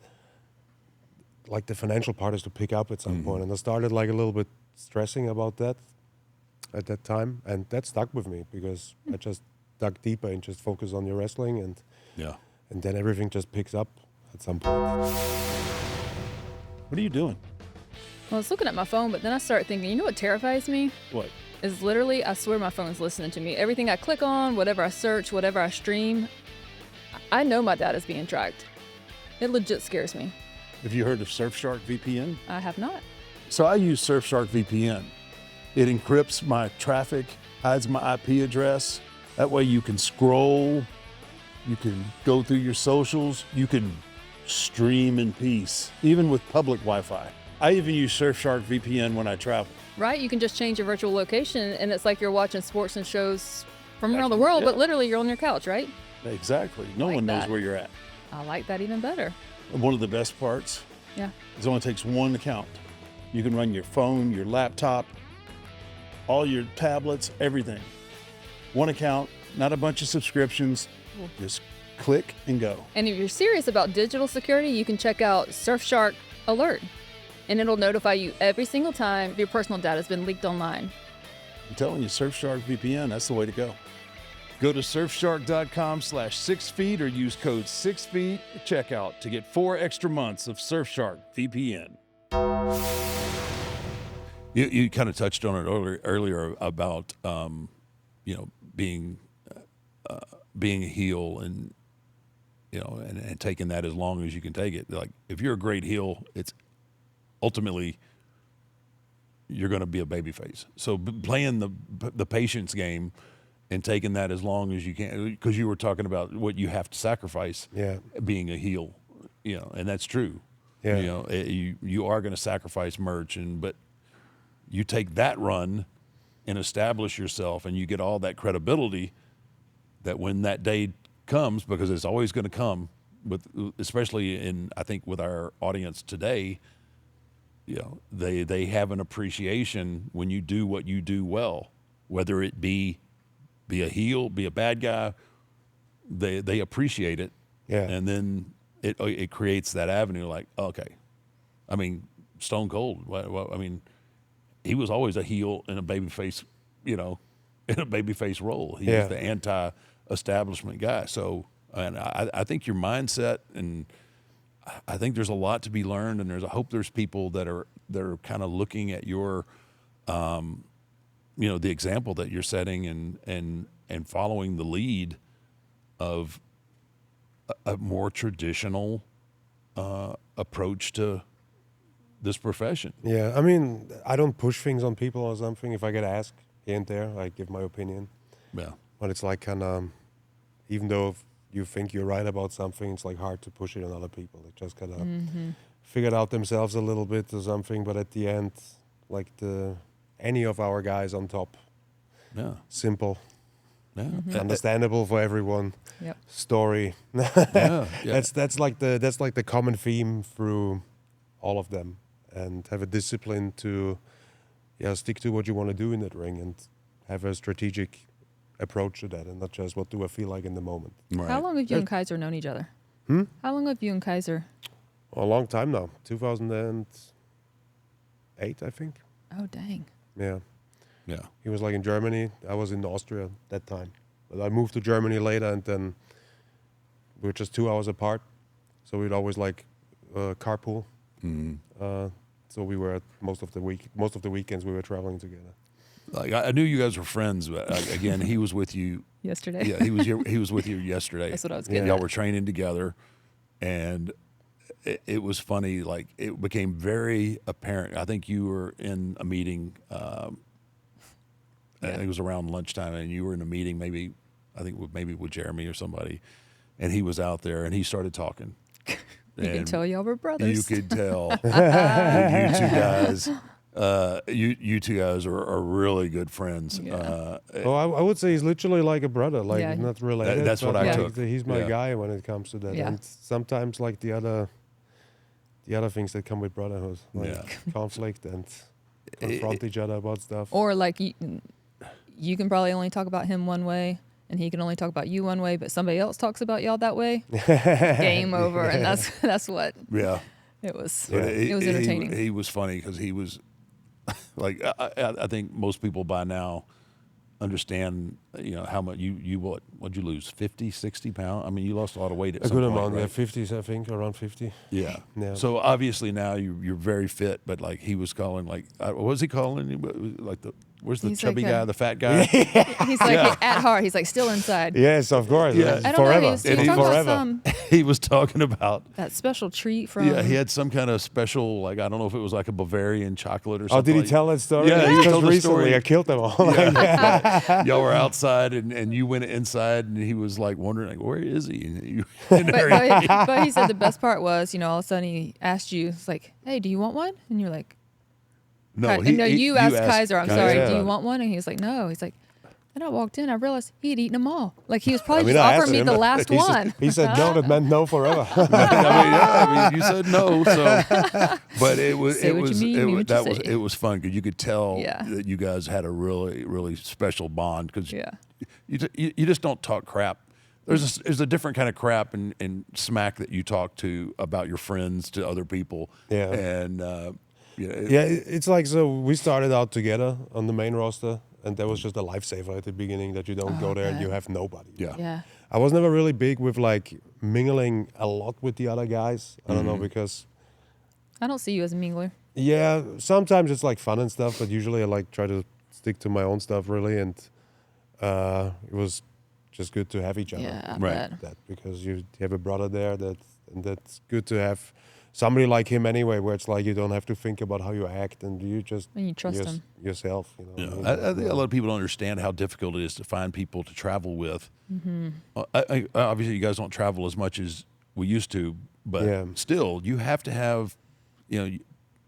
like the financial part is to pick up at some point. And I started like a little bit stressing about that at that time, and that stuck with me, because I just dug deeper and just focused on your wrestling, and then everything just picks up at some point. What are you doing? Well, I was looking at my phone, but then I started thinking, you know what terrifies me? What? Is literally, I swear my phone's listening to me. Everything I click on, whatever I search, whatever I stream, I know my data's being tracked. It legit scares me. Have you heard of Surfshark VPN? I have not. So I use Surfshark VPN. It encrypts my traffic, hides my IP address. That way you can scroll, you can go through your socials, you can stream in peace, even with public Wi-Fi. I even use Surfshark VPN when I travel. Right? You can just change your virtual location, and it's like you're watching sports and shows from around the world, but literally you're on your couch, right? Exactly. No Like one knows that. where you're at. I like that even better. And one of the best parts Yeah. is it only takes one account. You can run your phone, your laptop, all your tablets, everything. One account, not a bunch of subscriptions. Just click and go. And if you're serious about digital security, you can check out Surfshark Alert, and it'll notify you every single time your personal data has been leaked online. I'm telling you, Surfshark VPN, that's the way to go. Go to surfshark.com/6feet or use code 6feet at checkout to get 4 extra months of Surfshark VPN. You kind of touched on it earlier about being a heel and and taking that as long as you can take it. Like if you're a great heel, it's ultimately you're going to be a babyface. So playing the patience game and taking that as long as you can, because you were talking about what you have to sacrifice. Yeah. Being a heel, and that's true. Yeah. You are going to sacrifice merch, but you take that run and establish yourself, and you get all that credibility that when that day comes, because it's always going to come, especially I think with our audience today, they have an appreciation when you do what you do well, whether it be a heel, be a bad guy, they appreciate it. Yeah. And then it creates that avenue like, okay. I mean, Stone Cold, I mean, he was always a heel in a babyface, in a babyface role. He was the anti-establishment guy. So, and I think your mindset, and I think there's a lot to be learned, and I hope there's people that are kind of looking at your, the example that you're setting and following the lead of a more traditional approach to this profession. Yeah, I mean, I don't push things on people or something. If I get asked here and there, I give my opinion. Yeah. But it's like kind of, even though if you think you're right about something, it's like hard to push it on other people. They just kind of figure it out themselves a little bit or something. But at the end, like any of our guys on top, Yeah. simple, Yeah. understandable for everyone. Yep. Story. Yeah. That's like the common theme through all of them, and have a discipline to stick to what you want to do in that ring and have a strategic approach to that, and not just what do I feel like in the moment. Right. How long have you and Kaiser known each other? How long have you and Kaiser? A long time now, 2008, I think. Oh, dang. Yeah, Yeah. he was like in Germany. I was in Austria at that time, but I moved to Germany later, and then we were just 2 hours apart, so we'd always like carpool. So we were most of the weekends we were traveling together. Like I knew you guys were friends, but again, he was with you. Yesterday. Yeah, he was with you yesterday. That's what I was getting Y'all at. were training together, and it was funny. Like it became very apparent. I think you were in a meeting. I think it was around lunchtime, and you were in a meeting. Maybe with Jeremy or somebody, and he was out there, and he started talking. You can tell y'all were brothers. You could tell that you two guys. You two guys are really good friends. Yeah. Well, I would say he's literally like a brother, like Yeah. not related. That's what but I like took. He's my Yeah. guy when it comes to that. Yeah. And sometimes like the other things that come with brotherhood, like Yeah. conflict and confront each other about stuff. Or like you can probably only talk about him one way, and he can only talk about you one way, but somebody else talks about y'all that way. Game over, and that's what Yeah. it was. But It was entertaining. He was funny because he was like I think most people by now understand how much what'd you lose 50, 60 pounds? I mean, you lost a lot of weight at A some good point, amount, right? yeah, 50s, I think, around 50. Yeah. Yeah. So obviously now you're very fit, but like he was calling what was he calling? Like where's the He's chubby like guy, a- the fat guy? He's like at heart. He's like still inside. Yes, of course. Yeah. I don't forever. know. He was And he- talking about forever. He was talking about that special treat from. he had some kind of special, like I don't know if it was like a Bavarian chocolate or Oh, something. did he like- tell that story? Yeah, he Because told the recently story. I killed them all. Y'all were outside and you went inside and he was like wondering like where is he? And you, But he said the best part was, all of a sudden he asked you, it's like, hey, do you want one? And you're like, no, you asked Kaiser, I'm sorry, Kaiser. do you want one? And he was like, no. He's like, Then I walked in, I realized he had eaten them all. Like he was I probably mean, just I asked offering me him. the last He one. said, he said no. That meant no forever. I mean, you said no, so but it was Say it what you was mean, it mean was what you that was say. it was fun because you could tell Yeah. that you guys had a really special bond because Yeah. you just don't talk crap. There's a different kind of crap and smack that you talk to about your friends to other people. Yeah. And Yeah, it's like, so we started out together on the main roster, and that was just a lifesaver at the beginning that you don't go there and you have nobody. yeah. Yeah. I was never really big with like mingling a lot with the other guys. I don't know, because I don't see you as a mingler. yeah, sometimes it's like fun and stuff, but usually I like try to stick to my own stuff really, and it was just good to have each other. Yeah, I Right. bet. That because you have a brother there and that's good to have somebody like him anyway, where it's like you don't have to think about how you act and you just And you trust him. yourself. You know, Yeah, what I mean? I think a lot of people don't understand how difficult it is to find people to travel with. Obviously, you guys don't travel as much as we used to, but Yeah. still, you have to have,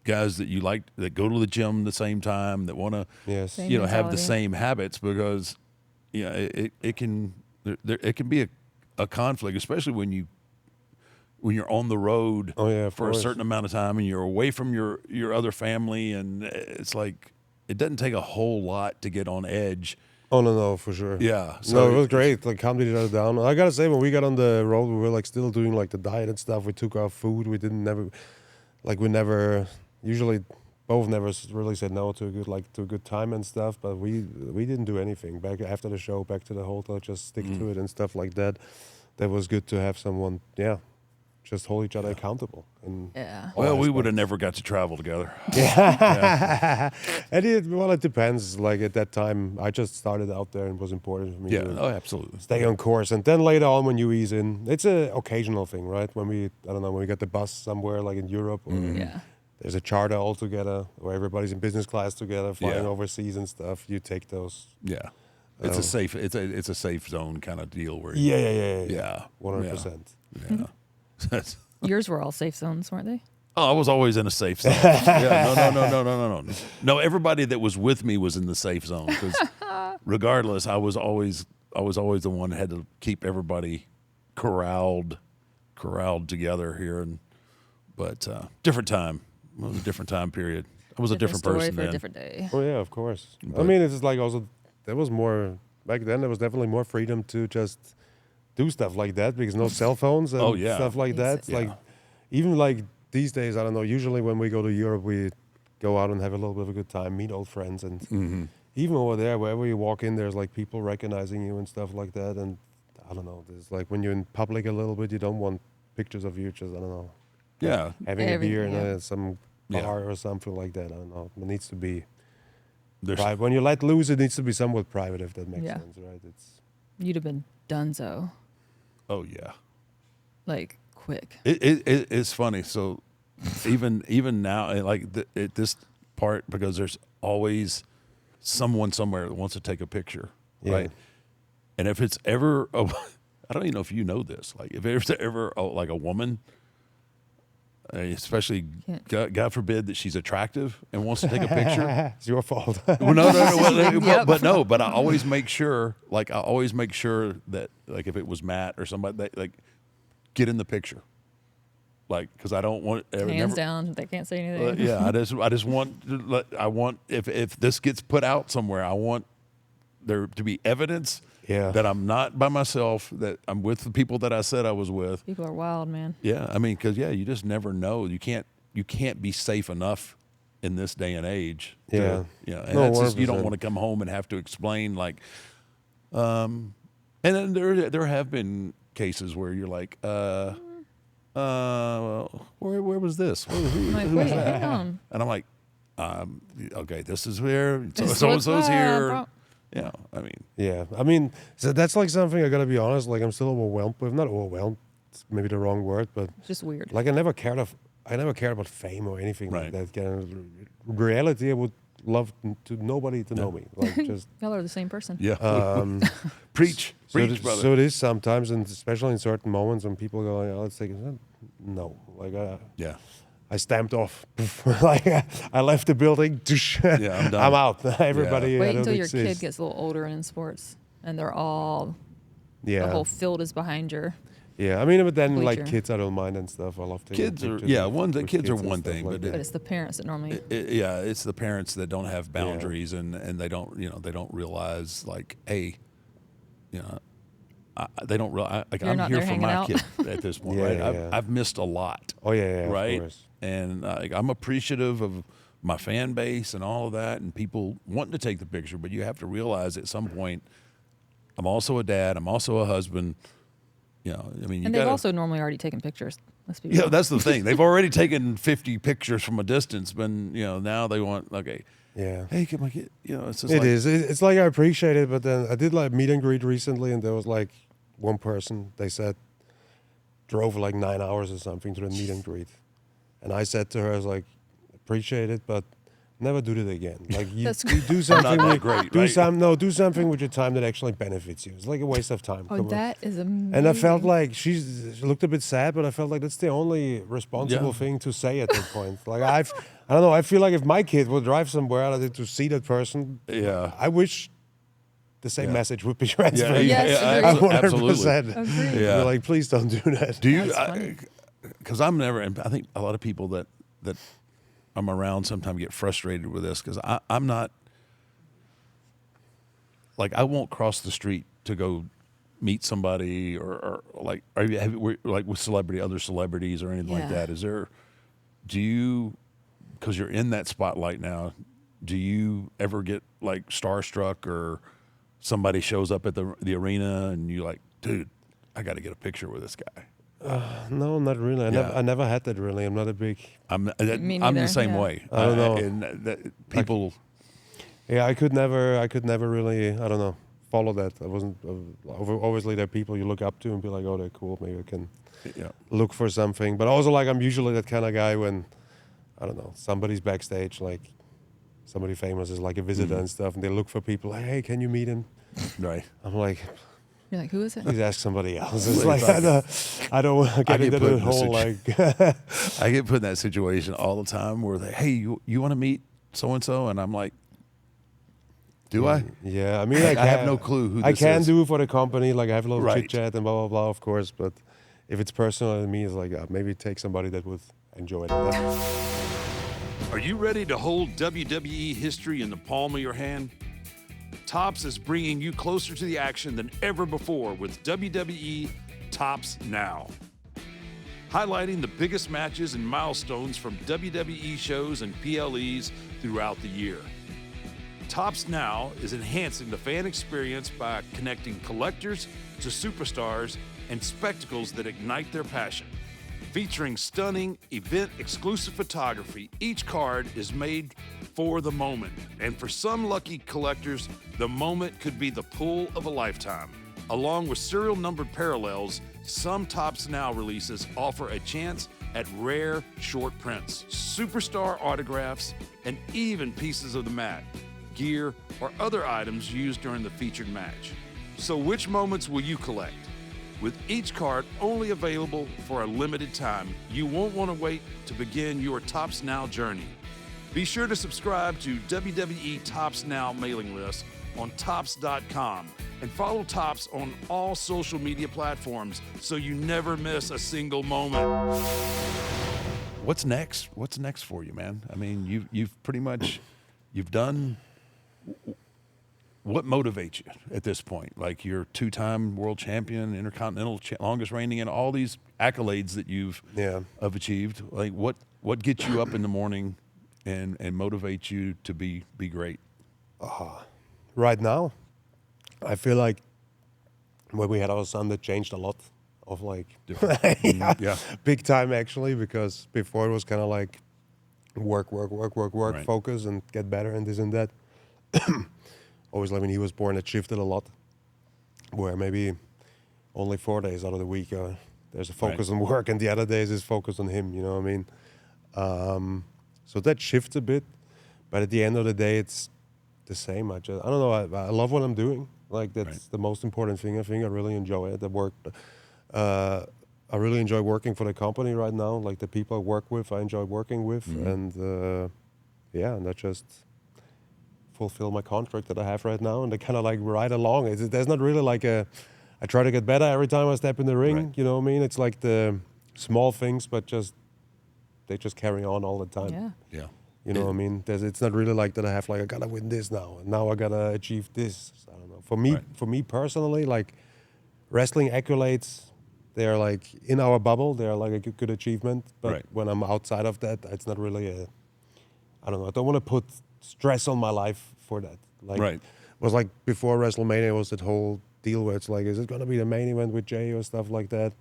guys that you like that go to the gym the same time that want to, Yes. Same have the mentality. same habits because, it can it can be a conflict, especially when you're on the road Oh, yeah, of for a course. certain amount of time and you're away from your other family, and it's like it doesn't take a whole lot to get on edge. Oh no, for sure. Yeah, No, it was great. Like calmed each other down. I gotta say, when we got on the road, we were like still doing like the diet and stuff. We took our food. We never usually both never really said no to a good time and stuff. But we didn't do anything back after the show. Back to the hotel, just stick to it and stuff like that. That was good to have someone. Yeah, just hold each other accountable. And Yeah. Well, we would have never got to travel together. and it depends. Like at that time, I just started out there and it was important for me Yeah, to oh, absolutely. stay on course. And then later on, when you ease in, it's an occasional thing, right? When we get the bus somewhere, like in Europe, or Yeah. there's a charter all together, where everybody's in business class together, flying Yeah. overseas and stuff. You take those. Yeah, it's a safe it's a safe zone kind of deal where Yeah. yeah 100%. yeah. That's- Yours were all safe zones, weren't they? Oh, I was always in a safe zone. Yeah, no. No, everybody that was with me was in the safe zone because regardless, I was always the one that had to keep everybody corralled together here. But different time. It was a different time period. I was a different story person for then. a different day. Oh yeah, of course. I But- mean, it's just like also there was more back then. There was definitely more freedom to just do stuff like that because no cell phones and Oh, yeah. stuff like that. It's Yeah. like even like these days, I don't know. Usually when we go to Europe, we go out and have a little bit of a good time, meet old friends, and Mm-hmm. even over there, wherever you walk in, there's like people recognizing you and stuff like that. And I don't know. There's like when you're in public a little bit, you don't want pictures of you just I don't know Yeah, having a beer in yeah. some Yeah. bar or something like that. I don't know. It needs to be. there's Private. When you let loose, it needs to be somewhat private, if that makes Yeah. sense, right? It's You'd have been donezo, oh yeah. like quick. It's funny. So even now, at this part, because there's always someone somewhere that wants to take a picture, Yeah. right? And if it's ever, I don't even know if you know this. Like if it's ever like a woman, especially God forbid that she's attractive and wants to take a picture. it's your fault. Well, no. Yep. But I always make sure, that, like, if it was Matt or somebody, that, like, get in the picture, like, because I don't want Hands down. They can't say anything. yeah, I just want, if this gets put out somewhere, I want there to be evidence Yeah. that I'm not by myself, that I'm with the people that I said I was with. People are wild, man. Yeah, I mean, because you just never know. You can't be safe enough in this day and age. Yeah. And No, that's just, you don't 100%. want to come home and have to explain like. And then there have been cases where you're like, well, where was this? I'm like, wait, hang on. And I'm like, okay, this is where This is so and what's so's bad, here. bro. Yeah, I mean, Yeah. I mean, so that's like something I gotta be honest. Like I'm still overwhelmed with. Not overwhelmed. It's maybe the wrong word, but It's just weird. like I never cared about fame or anything Right. like that. Kind of reality, I would love nobody to know me. Like just. Y'all are the same person. yeah. Preach, So preach, brother. so it is sometimes, and especially in certain moments when people go, like, "Oh, let's take it." No, like yeah. I stamped off. Like I left the building. Yeah, I'm done. I'm out. Everybody. I Wait don't until your kid exist. gets a little older and in sports, and they're all Yeah. the whole field is behind your. Yeah, I mean, but then like Bleacher. kids, I don't mind and stuff. I love taking Kids are pictures yeah. with- One the with kids are and one stuff thing, like but But it's the parents that normally. yeah, it's the parents that don't have boundaries and they don't they don't realize like hey, they don't realize like You're I'm not here there for hanging my out. kid at this point, Yeah, right? yeah. I've missed a lot, Oh yeah, yeah, right? Of course. And like, I'm appreciative of my fan base and all of that, and people wanting to take the picture, but you have to realize at some point, I'm also a dad, I'm also a husband. I mean, you And they've gotta, also normally already taken pictures. Let's be yeah, real. that's the thing. They've already taken 50 pictures from a distance, but now they want okay. Yeah. Hey, can my kid? It's just It like, is. It's like I appreciate it, but then I did like meet and greet recently, and there was like one person. They said drove like 9 hours or something to the meet and greet, and I said to her, I was like, appreciate it, but never do that again. Like you, That's you do something. that with, great, do right? do something with your time that actually benefits you. It's like a waste of time. Oh, Come on. that is amazing. And I felt like she looked a bit sad, but I felt like that's the only responsible Yeah. thing to say at that point. Like I don't know. I feel like if my kid would drive somewhere and I did to see that person, Yeah. I wish the same Yeah. message would be transferred. Yes, absolutely. Agreed. Yeah. Be like, please don't do that. Do you? That's funny. Because I'm never, and I think a lot of people that I'm around sometimes get frustrated with this because I'm not like I won't cross the street to go meet somebody or like like with other celebrities or anything like Yeah. that. Do you because you're in that spotlight now? Do you ever get like starstruck or somebody shows up at the arena and you like, dude, I got to get a picture with this guy? No, not really. Yeah. I never had that really. I'm not a big. I'm Me the neither, same yeah. way. I don't know. And people, Yeah, I could never really. I don't know. Follow that. I wasn't. Obviously, there are people you look up to and be like, oh, they're cool. Maybe I can look for something. But also, like, I'm usually that kind of guy when, I don't know, somebody's backstage, like somebody famous is like a visitor and stuff, and they look for people like, hey, can you meet him? right? I'm like, You're like, who is it? please ask somebody else. It's like I don't get get into put the in a whole like. I get put in that situation all the time where hey, you want to meet so and so, and I'm like, do I? Yeah, I mean, Like, like, I have no clue who I this can is. do for the company. Like I have a little Right. chit chat and blah blah blah, of course. But if it's personal to me, it's like maybe take somebody that would enjoy it. Are you ready to hold WWE history in the palm of your hand? Topps is bringing you closer to the action than ever before with WWE Topps Now. Highlighting the biggest matches and milestones from WWE shows and PLEs throughout the year. Topps Now is enhancing the fan experience by connecting collectors to superstars and spectacles that ignite their passion. Featuring stunning event-exclusive photography, each card is made for the moment. And for some lucky collectors, the moment could be the pull of a lifetime. Along with serial numbered parallels, some Topps Now releases offer a chance at rare short prints, superstar autographs, and even pieces of the mat, gear, or other items used during the featured match. So which moments will you collect? With each card only available for a limited time, you won't want to wait to begin your Topps Now journey. Be sure to subscribe to WWE Topps Now mailing list on Topps.com and follow Topps on all social media platforms so you never miss a single moment. What's next? What's next for you, man? I mean, you've pretty much you've done. What motivates you at this point? Like you're two-time world champion, intercontinental, longest reigning, and all these accolades that you've have achieved. Like what gets you up in the morning and motivates you to be great? Right now, I feel like when we had our son, that changed a lot. Of like, Yeah. big time actually, because before it was kind of like work, Right. focus and get better and this and that. Obviously, when he was born, it shifted a lot. Where maybe only 4 days out of the week there's a focus on work, and the other days is focus on him. You know what I mean? So that shifts a bit, but at the end of the day, it's the same. I don't know. I love what I'm doing. Like that's the most important thing. I think I really enjoy it. I worked I really enjoy working for the company right now. Like the people I work with, I enjoy working with, and and I just fulfill my contract that I have right now, and they kind of like ride along. There's not really like I try to get better every time I step in the ring. Right. You know what I mean? It's like the small things, but they just carry on all the time. Yeah. Yeah. You know what I mean? It's not really like that I have like I gotta win this now, and now I gotta achieve this. I don't know. For me personally, like wrestling accolades, they're like in our bubble. They're like a good achievement. But Right. when I'm outside of that, it's not really I don't know. I don't want to put stress on my life for that. Like, Right. It was like before WrestleMania was that whole deal where it's like, is it gonna be the main event with Jay or stuff like that?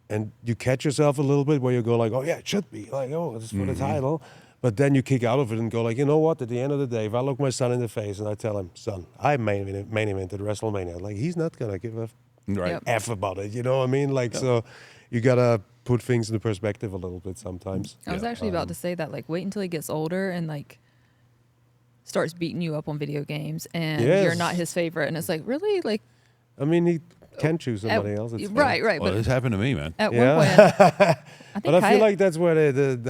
And you catch yourself a little bit where you go like, oh yeah, it should be. Like, oh, it's for the title. But then you kick out of it and go like, you know what? At the end of the day, if I look my son in the face and I tell him, son, I main evented WrestleMania, like he's not gonna give a Right. Yep. F about it. You know what I mean? Like, so you gotta put things into perspective a little bit sometimes. I was actually about to say that. Like, wait until he gets older and like starts beating you up on video games, and you're Yes. not his favorite. And it's like, really, like, I mean, he can choose somebody else. It's fine. right. Well, But this happened to me, man. at Yeah. one point, I think But I feel Kaya- like that's where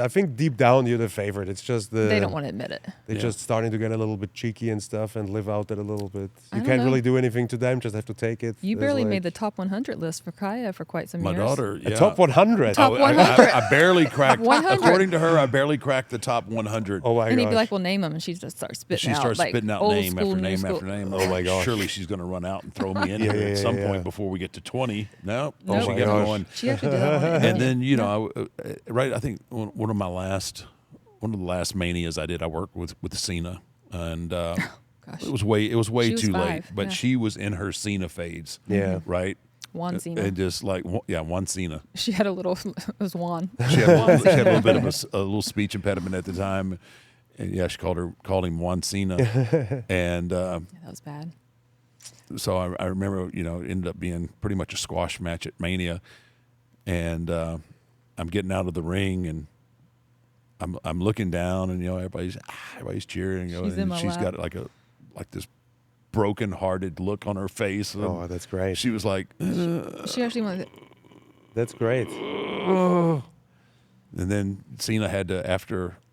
I think deep down you're the favorite. It's just they don't want to admit it. they're Yeah. just starting to get a little bit cheeky and stuff and live out that a little bit. I You don't can't know. really do anything to them, just have to take it. You There's barely like made the top 100 list for Kaya for quite some My years. daughter, a yeah. top 100. Top I- I- 100. I barely cracked. 100. According to her, I barely cracked the top 100. Oh my And he'd gosh. be like, "Well, name them," and she just starts spitting She out starts like spitting out old name school, after new name school. after name. Oh my gosh. Surely she's going to run out and throw me in Yeah, here yeah, at some yeah, point yeah. before we get to 20. No, Nope. she Oh my kept gosh. going. She actually did that one. And then right. I think one of the last manias I did, I worked with Cena, and Gosh. it was way She was too late. 5, But yeah. she was in her Cena phase. Yeah. Right. Juan Cena. And just like Juan Cena. She had a little. It was Juan. She had a little bit of a little speech impediment at the time. And yeah, she called him Juan Cena, and Yeah, that was bad. so I remember, it ended up being pretty much a squash match at Mania, and I'm getting out of the ring, and I'm looking down, and everybody's cheering, She's in and my she's lap. got like this broken-hearted look on her face. And Oh, that's great. she was like, She actually went. That's great. and then Cena had to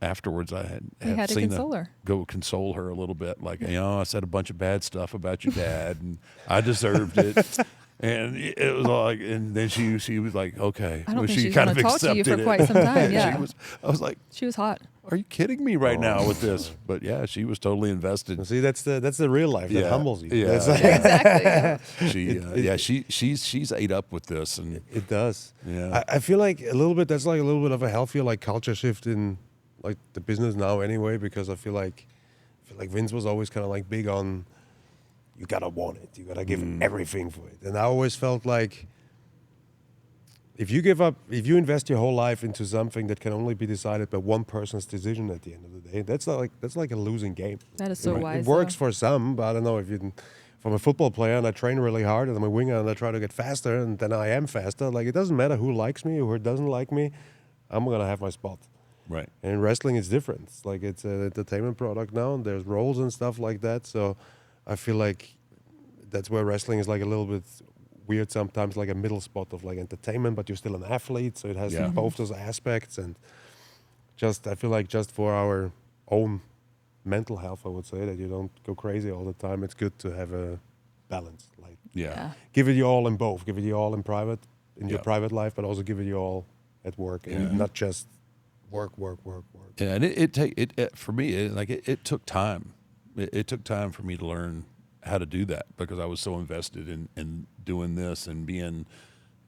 afterwards. I had He had to Cena console her. go console her a little bit, like I said a bunch of bad stuff about your dad, and I deserved it. And it was like, and then she was like, okay. I don't think she she's kind gonna of talk to you for accepted it. quite some time, yeah. I was like, She was hot. are you kidding me right now with this? But yeah, she was totally invested. See, that's the real life that Yeah. humbles you. Yeah. That's Exactly. Yeah. She's ate up with this, and It does. Yeah. I feel like a little bit. That's like a little bit of a healthier like culture shift in like the business now anyway. Because I feel like Vince was always kind of like big on you gotta want it. You gotta give everything for it. And I always felt like if you invest your whole life into something that can only be decided by one person's decision at the end of the day, that's like a losing game. That is so It wise. works though. for some, but I don't know if you. If I'm a football player and I train really hard and I'm a winger and I try to get faster and then I am faster, like it doesn't matter who likes me or who doesn't like me, I'm gonna have my spot. right. And in wrestling, it's different. It's like it's an entertainment product now, and there's roles and stuff like that. So I feel like that's where wrestling is like a little bit weird sometimes, like a middle spot of like entertainment, but you're still an athlete, so it has Yeah. both those aspects. And I feel like just for our own mental health, I would say that you don't go crazy all the time. It's good to have a balance. Like Yeah. give it your all in both. Give it your all in private, in your Yeah. private life, but also give it your all at work, and Yeah. not just work. Yeah, and for me, it took time. It took time for me to learn how to do that because I was so invested in doing this and being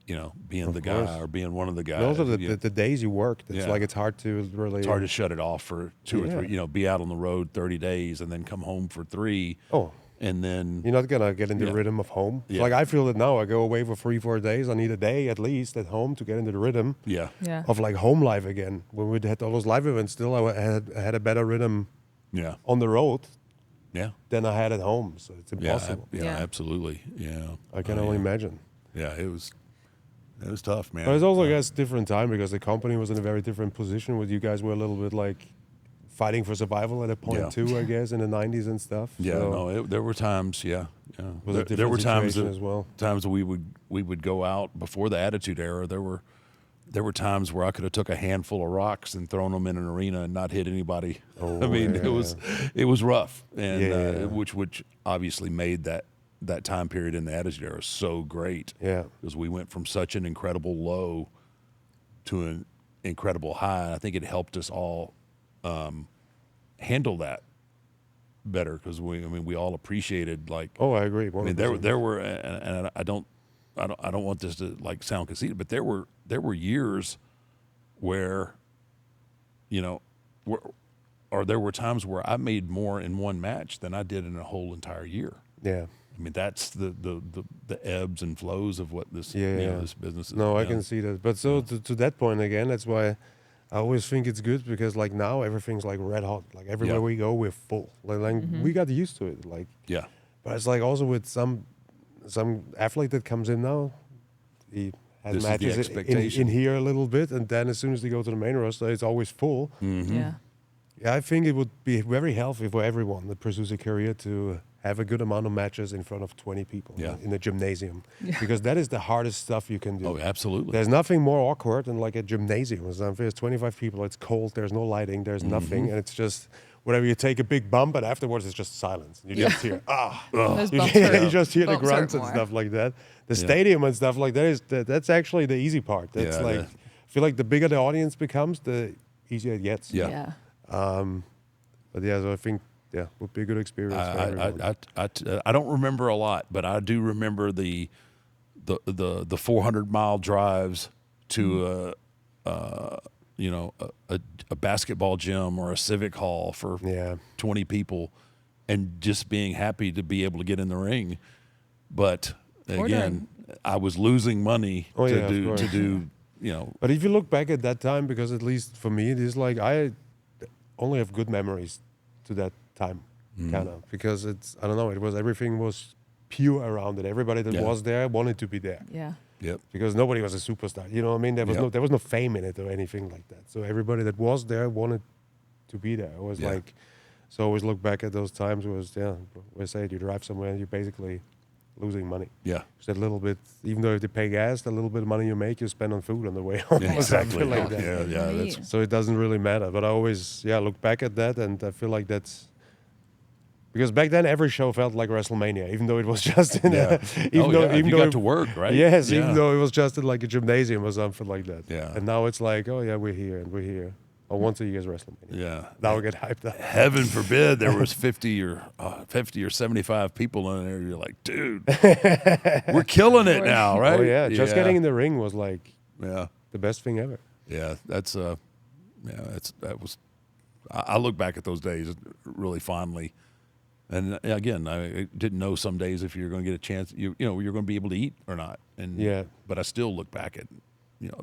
the guy course. or being one of the guys. And also you know. the days you work, it's Yeah. like it's hard to really. It's hard to shut it off for 2 or Yeah. 3. Be out on the road 30 days and then come home for 3, Oh, and then you're not gonna get in the Yeah. rhythm of home. It's Yeah. like I feel that now. I go away for 3-4 days. I need a day at least at home to get into the rhythm yeah, Yeah. of like home life again. When we had all those live events, still I had a better rhythm yeah, on the road yeah, than I had at home. So it's yeah, impossible. yeah, Yeah. absolutely, yeah. I can Oh, only yeah. imagine. Yeah, it was tough, man. But it's also, I guess, different time because the company was in a very different position. Where you guys were a little bit like fighting for survival at a point Yeah. too, I guess, in the 90s and stuff. Yeah, So no, there were times, yeah. was a There were different times situation that, as well. times we would go out before the Attitude Era. There were times where I could have took a handful of rocks and thrown them in an arena and not hit anybody. Oh, I mean, yeah. it was rough, and Yeah. which obviously made that time period in the Attitude Era so great. Yeah. Because we went from such an incredible low to an incredible high. I think it helped us all handle that better because we all appreciated like. Oh, I agree. I mean, there were, and I don't want this to like sound conceited, but there were years where, there were times where I made more in one match than I did in a whole entire year. Yeah. I mean, that's the ebbs and flows of what this Yeah. this business is. No, I yeah. can see that. But so to that point again, that's why I always think it's good because like now everything's like red hot. Like everywhere Yeah. we go, we're full. Like we got used to it. Like, Yeah. but it's like also with some athlete that comes in now, he has This is the matches expectation. in here a little bit, and then as soon as they go to the main roster, it's always full. Yeah. Yeah, I think it would be very healthy for everyone that pursues a career to have a good amount of matches in front of 20 people Yeah. in a gymnasium, because that is the hardest stuff you can do. Oh, absolutely. There's nothing more awkward than like a gymnasium or something. There's 25 people, it's cold, there's no lighting, there's nothing, and it's just whatever. You take a big bump, and afterwards it's just silence. You just hear Those you, bumps hurt. you just hear the Bumps hurt grunts and more. stuff like that. The stadium and stuff like that's actually the easy part. That's Yeah, like I feel like the bigger the audience becomes, the easier it gets. Yeah. But yeah, so I think would be a good experience for everyone. I don't remember a lot, but I do remember the 400-mile drives to a basketball gym or a civic hall for Yeah. 20 people, and just being happy to be able to get in the ring. But again, I was losing money Oh, yeah, of to course. do But if you look back at that time, because at least for me, it is like I only have good memories to that time, kind of, because it's I don't know, everything was pure around it. Everybody that Yeah. was there wanted to be there. Yeah. Yep. Because nobody was a superstar. You know what I mean? Yep. There was no fame in it or anything like that. So everybody that was there wanted to be there. It was Yeah. like, so I always look back at those times. It was we say you drive somewhere and you're basically losing money. Yeah. Just a little bit, even though they pay gas, the little bit of money you make, you spend on food on the way home. Yeah, or something exactly. like that. Yeah. That's So it doesn't really matter. But I always, look back at that, and I feel like that's because back then every show felt like WrestleMania, even though it was just in yeah. even though you got to work, right? Yes, Yeah. even though it was just in like a gymnasium or something like that. Yeah. And now it's like, oh yeah, we're here and we're here. Oh, once a year is WrestleMania. Yeah. Now we get hyped up. Heaven forbid there was 50 or 75 people in there. You're like, dude, we're killing it now, right? Oh yeah, just getting in the ring was like Yeah. the best thing ever. Yeah. That was. I look back at those days really fondly, and again, I didn't know some days if you're going to get a chance. You're going to be able to eat or not, and Yeah. But I still look back at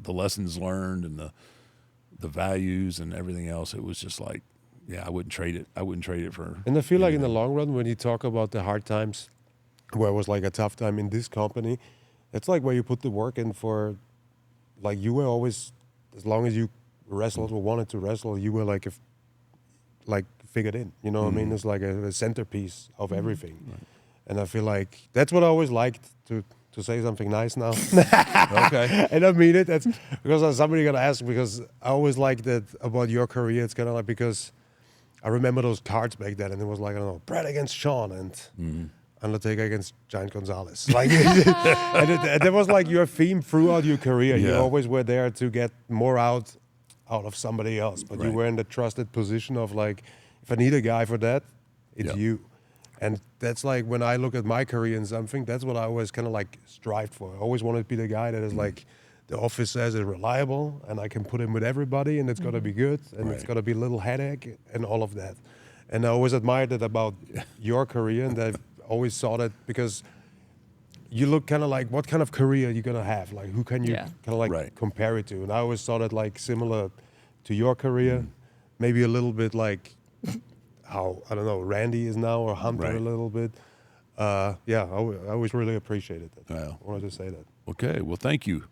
the lessons learned and the values and everything else. It was just like, I wouldn't trade it. I wouldn't trade it for. And I feel like in the long run, when you talk about the hard times, where it was like a tough time in this company, it's like where you put the work in for, like you were always, as long as you wrestled or wanted to wrestle, you were like figured in. You know what I mean? It's like a centerpiece of everything. Right. And I feel like that's what I always liked to say something nice now. Okay. And I mean it. That's because somebody gonna ask, because I always liked that about your career. It's kind of like, because I remember those cards back then, and it was like, I don't know, Brad against Sean and Undertaker against Giant Gonzalez. Like, and that was like your theme throughout your career. You Yeah. always were there to get more out of somebody else, but you Right. were in the trusted position of like, if I need a guy for that, it's Yeah. you. And that's like when I look at my career and something, that's what I always kind of like strived for. I always wanted to be the guy that is like, the office says is reliable, and I can put him with everybody, and it's gonna be good, and it's Right. gonna be a little headache and all of that. And I always admired that about your career, and I always saw that because you look kind of like, what kind of career you gonna have? Like, who can you Yeah. kind of like Right. compare it to? And I always saw that like similar to your career, maybe a little bit like how, I don't know, Randy is now, or Hunter Right. a little bit. yeah, I always really appreciated that. Wow. I wanted to say that. Okay. Well, thank you.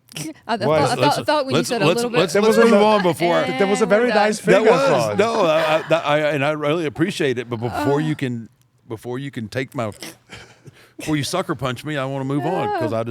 I Well, thought when you said a little bit. Let's move on before. There was a very we're done. nice thing. That I was thought. no, and I really appreciate it. But before you can take my, before you sucker punch me, I want to move on because I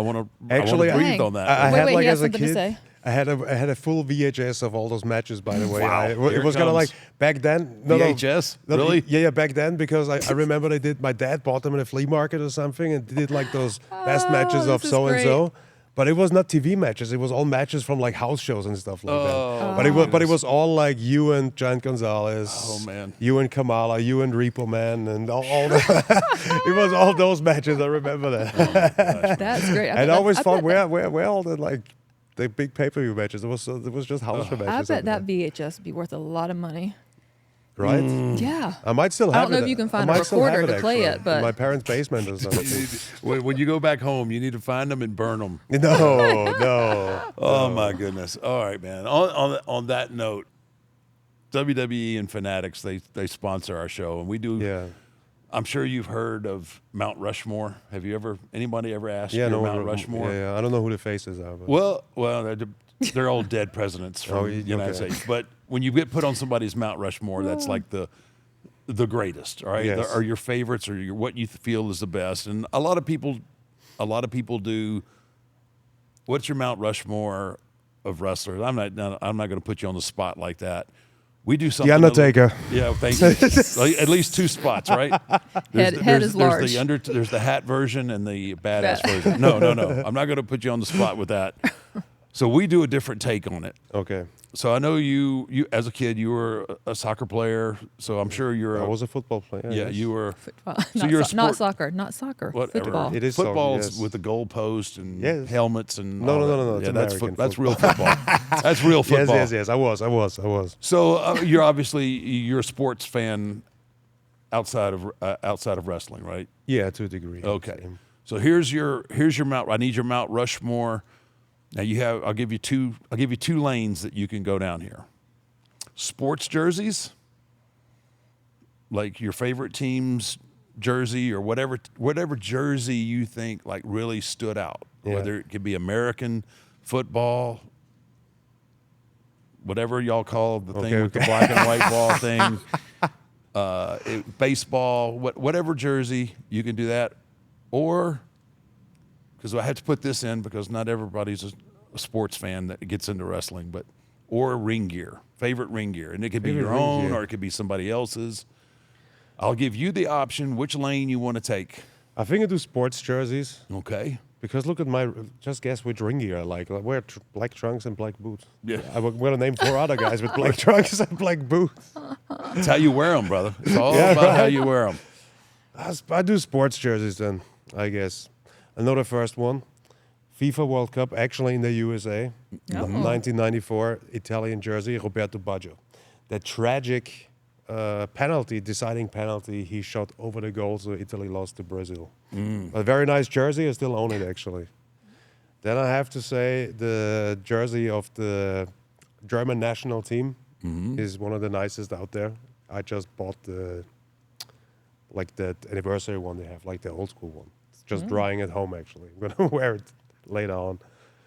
want to Actually, breathe Dang. on that. I Wait, had wait, like he has as a something to kid, say. I had a full VHS of all those matches. By the way, Wow. it Here was it kind of comes. like back then. No, no, VHS? no, Really? Yeah, back then because I remember they did. My dad bought them in a flea market or something, and did like those best matches of this is so and so. But it was not TV matches. It was all matches from like house shows and stuff like that. But it was all like you and Giant Gonzalez. Oh, man. You and Kamala, you and Repo Man, and all the, it was all those matches. I remember that. That's great. And I always thought, where all the like the big pay-per-view matches? It was just house show I matches. bet over that there. VHS would be worth a lot of money. right? Yeah. I might still I have don't know it. if you can I find a might still have recorder to play actually, it, but- in my parents' basement or something. When you go back home, you need to find them and burn them. no. Oh my goodness! All right, man. On that note, WWE and Fanatics they sponsor our show, and we do. Yeah. I'm sure you've heard of Mount Rushmore. Have you anybody ever asked Yeah, your no. Mount Rushmore? Yeah, I don't know who the faces are. But Well, they're all dead presidents from Oh, the United okay. States. But when you get put on somebody's Mount Rushmore, that's like the greatest. All right, Yes. Are your favorites or what you feel is the best. And a lot of people do. What's your Mount Rushmore of wrestlers? I'm not going to put you on the spot like that. We do something. The Undertaker. Yeah, thank you. Like, at least two spots, right? Head is large. There's the hat version and the badass version. No. I'm not going to put you on the spot with that. So we do a different take on it. Okay. So I know you as a kid you were a soccer player. So I'm sure you're. I was a football player. Yeah, yes. you were. Football. So not, you're a not sport- soccer. Whatever. Football. It is soccer, Football's yes. with the goal post and Yes. helmets and No, all no, that. no, no, Yeah, it's that's American that's real football. That's real football. Yes. I was. So you're a sports fan outside of wrestling, right? Yeah, to a degree. Okay. So here's your Mount. I need your Mount Rushmore. Now I'll give you two lanes that you can go down here. Sports jerseys, like your favorite team's jersey or whatever jersey you think like really stood out. Yeah. Whether it could be American football, whatever y'all call the thing Okay, with the black and white ball thing, baseball, whatever jersey, you can do that. Or, because I have to put this in because not everybody's a sports fan that gets into wrestling, or ring gear, favorite ring gear. And it could be Favorite your ring own gear. or it could be somebody else's. I'll give you the option which lane you want to take. I think I do sports jerseys Okay. because look at just guess which ring gear I like. I wear black trunks and black boots. Yeah. I'm going to name 4 other guys with black trunks and black boots. It's how you wear them, brother. It's all Yeah, about how right. you wear them. I do sports jerseys then, I guess. Another first one. FIFA World Cup, actually in the USA. 1994, Italian jersey, Roberto Baggio. That tragic deciding penalty he shot over the goal, so Italy lost to Brazil. A very nice jersey, I still own it actually. Then I have to say the jersey of the German national team is one of the nicest out there. I just bought the anniversary one they have, like the old school one. It's just drying at home actually. I'm gonna wear it later on.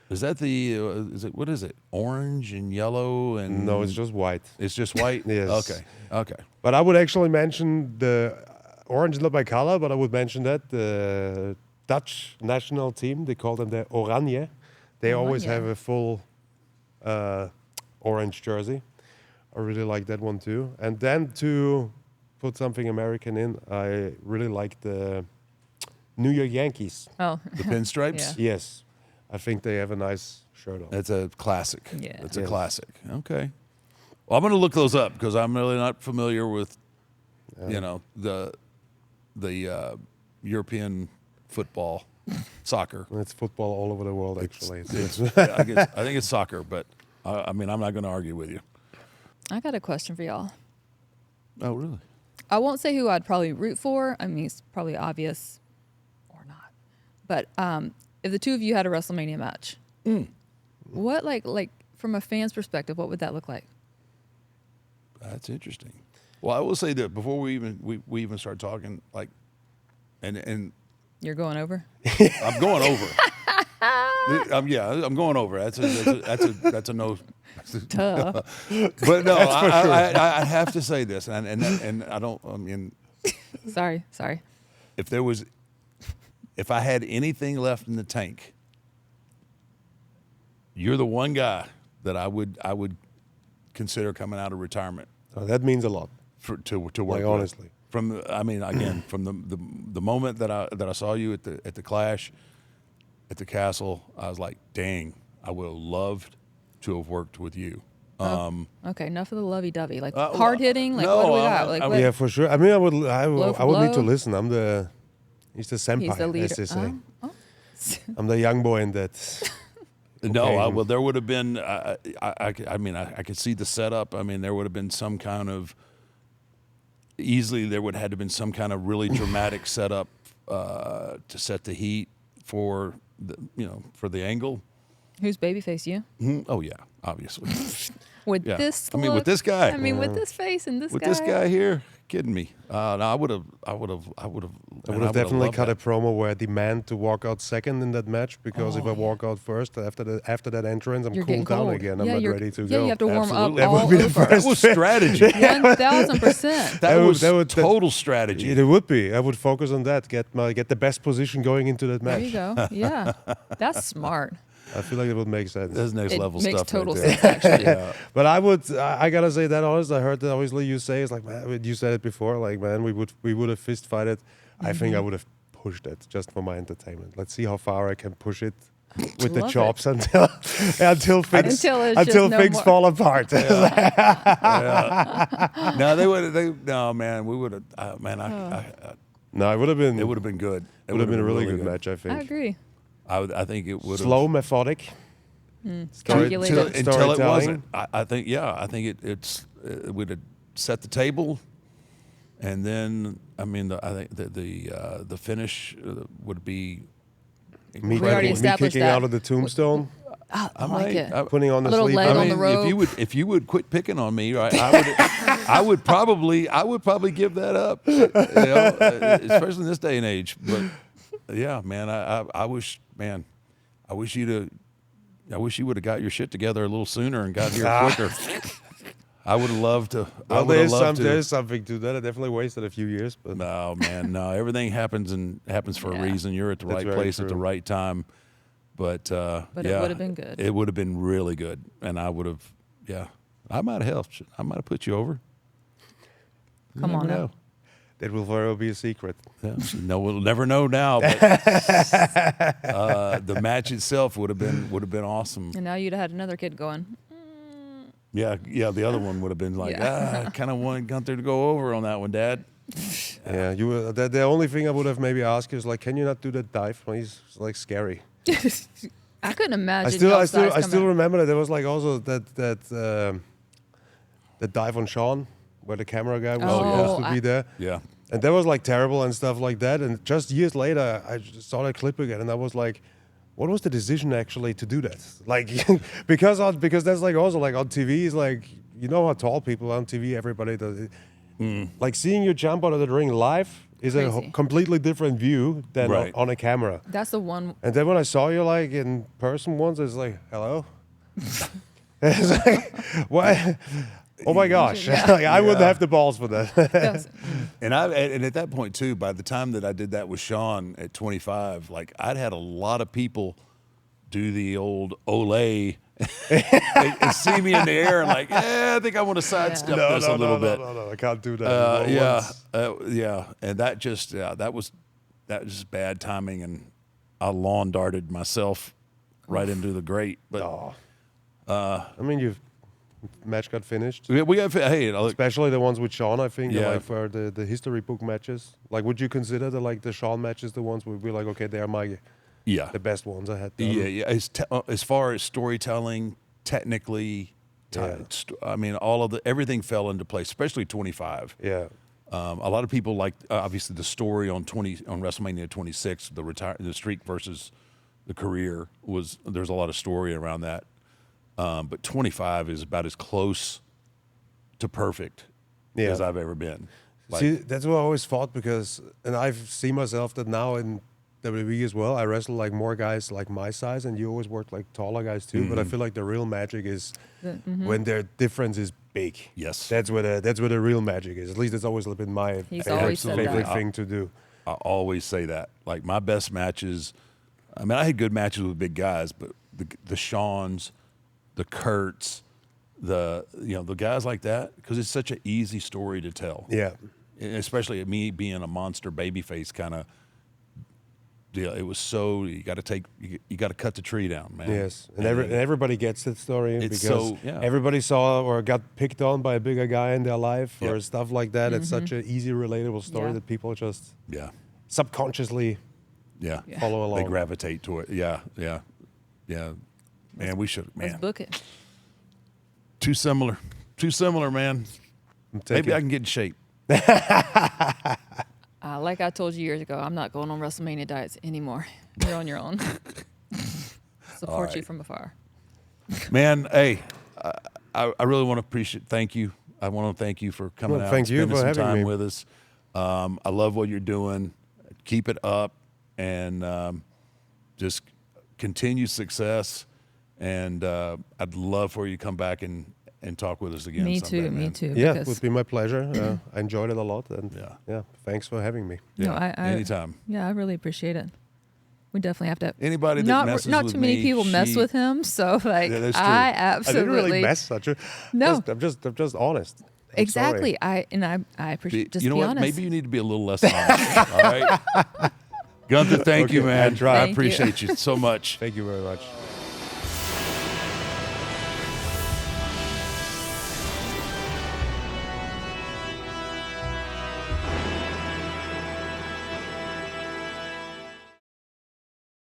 Is that what is it? Orange and yellow and No, it's just white. It's just white? Yes. Okay. But I would actually mention the orange is not my color, but I would mention that the Dutch national team, they call them the Oranje. They always Oranje. have a full orange jersey. I really like that one too. And then to put something American in, I really like the New York Yankees. Oh, The pinstripes? Yeah. Yes, I think they have a nice shirt on. That's a classic. Yeah. It's a Yes. classic. Okay. Well, I'm going to look those up because I'm really not familiar with, the European football, soccer. It's football all over the world, actually. I think it's soccer, but I'm not going to argue with you. I got a question for y'all. Oh, really? I won't say who I'd probably root for. I mean, it's probably obvious or not. But if the two of you had a WrestleMania match, what like from a fan's perspective, what would that look like? That's interesting. Well, I will say that before we even start talking, like and You're going over. I'm going over. I'm going over. That's a no. Duh. But no, I have to say this, and I don't. I mean, Sorry. if I had anything left in the tank, you're the one guy that I would consider coming out of retirement That means a lot. to work Like, with. honestly. From the moment that I saw you at the Clash, at the Castle, I was like, dang, I would have loved to have worked with you. Okay, enough of the lovey-dovey. Like well, hard hitting. Like no, what do we I- got? Like I- what? Yeah, for sure. I mean, I would need to blow? listen. He's the senpai, He's the leader. as they say. Oh. I'm the young boy in that. No, Okay. well, there would have been. I mean, I could see the setup. I mean, there would have been some kind of. Easily, there would have had to been some kind of really dramatic setup to set the heat for for the angle. Who's babyface? You? Oh yeah, obviously. With Yeah. this? I mean, with look? this guy. I mean, with this face and this With guy. this guy here, kidding me? No, I would have. I would have definitely cut a promo where I demand to walk out second in that match because if I walk out first after that entrance, I'm You're getting cooled down cold. again. Yeah, I'm not you're- ready to yeah, go. you have to warm Absolutely. up That would all be the over. That was strategy. 1000%. That was that would- total strategy. It would be. I would focus on that. Get the best position going into that There match. you go. Yeah, that's smart. I feel like it would make sense. That's next It level makes stuff. total right there. sense, actually. Yeah. But I gotta say that honest. I heard that obviously you say it's like, man, you said it before. Like, man, we would have fist fighted. I think Mm-hmm. I would have pushed it just for my entertainment. Let's see how far I can push it with the Love it. chops until things Until it's just no things more. fall apart. No, they would. No, man, we would have. Man, No, it would have been. it would have been good. It would have been a really good match. I I think. agree. I think it would Slow, methodic. Calculated. until it Storytelling. wasn't. I think it would have set the table, and then I mean I think the finish would be. Me, We already me established kicking that. out of the tombstone, I like it. putting on the little sleeve. leg I on mean, the rope. if you would quit picking on me, right, I would probably give that up, especially in this day and age. But yeah, man, I wish you would have got your shit together a little sooner and got here quicker. I would have loved to. I Well, would have loved there to. is something to that. I definitely wasted a few years, but No, man, no. Everything happens for a Yeah. reason. You're at the That's right very place at the true. right time. But it yeah, would have been good. It would have been really good, and I would have. Yeah, I might have helped. I might have put you over. You Come never on now. know. that will forever be a secret. Yeah. No, we'll never know now. But the match itself would have been awesome. And now you'd have had another kid going. Yeah. The other one would have been like, Yeah. I kind of wanted Gunther to go over on that one, Dad. Yeah, you. The only thing I would have maybe asked is like, can you not do that dive? He's like scary. I couldn't imagine. I y'all's size still coming- remember that there was like also that dive on Sean where the camera guy was Oh, supposed to be there. Yeah. And that was like terrible and stuff like that. And just years later, I just saw that clip again, and I was like, "What was the decision actually to do that?" Like, because that's like also like on TV is like, you know how tall people are on TV, everybody does it. Like seeing you jump out of the ring live is a Crazy. completely different view than Right. on a camera. That's the one. And then when I saw you like in person once, it's like, hello. It's like, what? Oh my gosh! Yeah. Like, I wouldn't have the balls for that. That was, And at that point too, by the time that I did that with Sean at 25, like I'd had a lot of people do the old Olay and see me in the air and like, I think I want to sidestep this a little bit. No, I can't do that. Yeah, and that just that was just bad timing, and I lawn darted myself right into the grate. But I mean, match got finished. we got hey, look, Especially the ones with Sean, I think, Yeah. like for the history book matches. Like, would you consider the Sean matches the ones where we're like, okay, they're yeah, the best ones I had done? yeah. As far as storytelling, technically, Yeah. I mean, everything fell into place, especially 25. Yeah. A lot of people like obviously the story on WrestleMania 26, the streak versus the career there's a lot of story around that. But 25 is about as close to perfect Yeah. as I've ever been. Like, See, that's what I always thought because, and I've seen myself that now in WWE as well. I wrestle like more guys like my size, and you always work like taller guys too. But I feel like the real magic is when their difference is big. Yes. that's where the real magic is. At least it's always been my He's always said favorite that. thing to do. I always say that. Like my best matches, I mean, I had good matches with big guys, but the Shawns, the Kurtz, the guys like that, because it's such an easy story to tell. Yeah, And especially me being a monster babyface kind of deal. It was so you got to cut the tree down, man. yes, and everybody gets that story It's because so- yeah. everybody saw or got picked on by a bigger guy in their life or Yep. stuff like that. It's such an easy, relatable story Yeah. that people just Yeah, subconsciously yeah, follow along. They gravitate to it. Yeah. Man, we should. Let's Man, book it. too similar, man. Maybe I can get in shape. Like I told you years ago, I'm not going on WrestleMania diets anymore. You're on your own. Support you right. from afar. Man, hey, I really want to thank you. I want to thank you for coming Well, out thank and you spending for some having time me. with us. I love what you're doing. Keep it up and just continue success. And I'd love for you to come back and talk with us again. Me someday, too. Me man. too. Yeah, it because- would be my pleasure. I enjoyed it a lot, and Yeah. thanks for having me. Yeah, No, I anytime. Yeah, I really appreciate it. We definitely have to. Anybody that not messes not with too many me, people mess with him, so like Yeah, that's true. I I absolutely didn't really mess such a. No. I'm just honest. I'm exactly. sorry. I appreciate. Just you know be what? honest. Maybe you need to be a little less honest. All right, Gunther. Thank you, Okay, man. I tried. I Thank you. appreciate you so much. Thank you very much.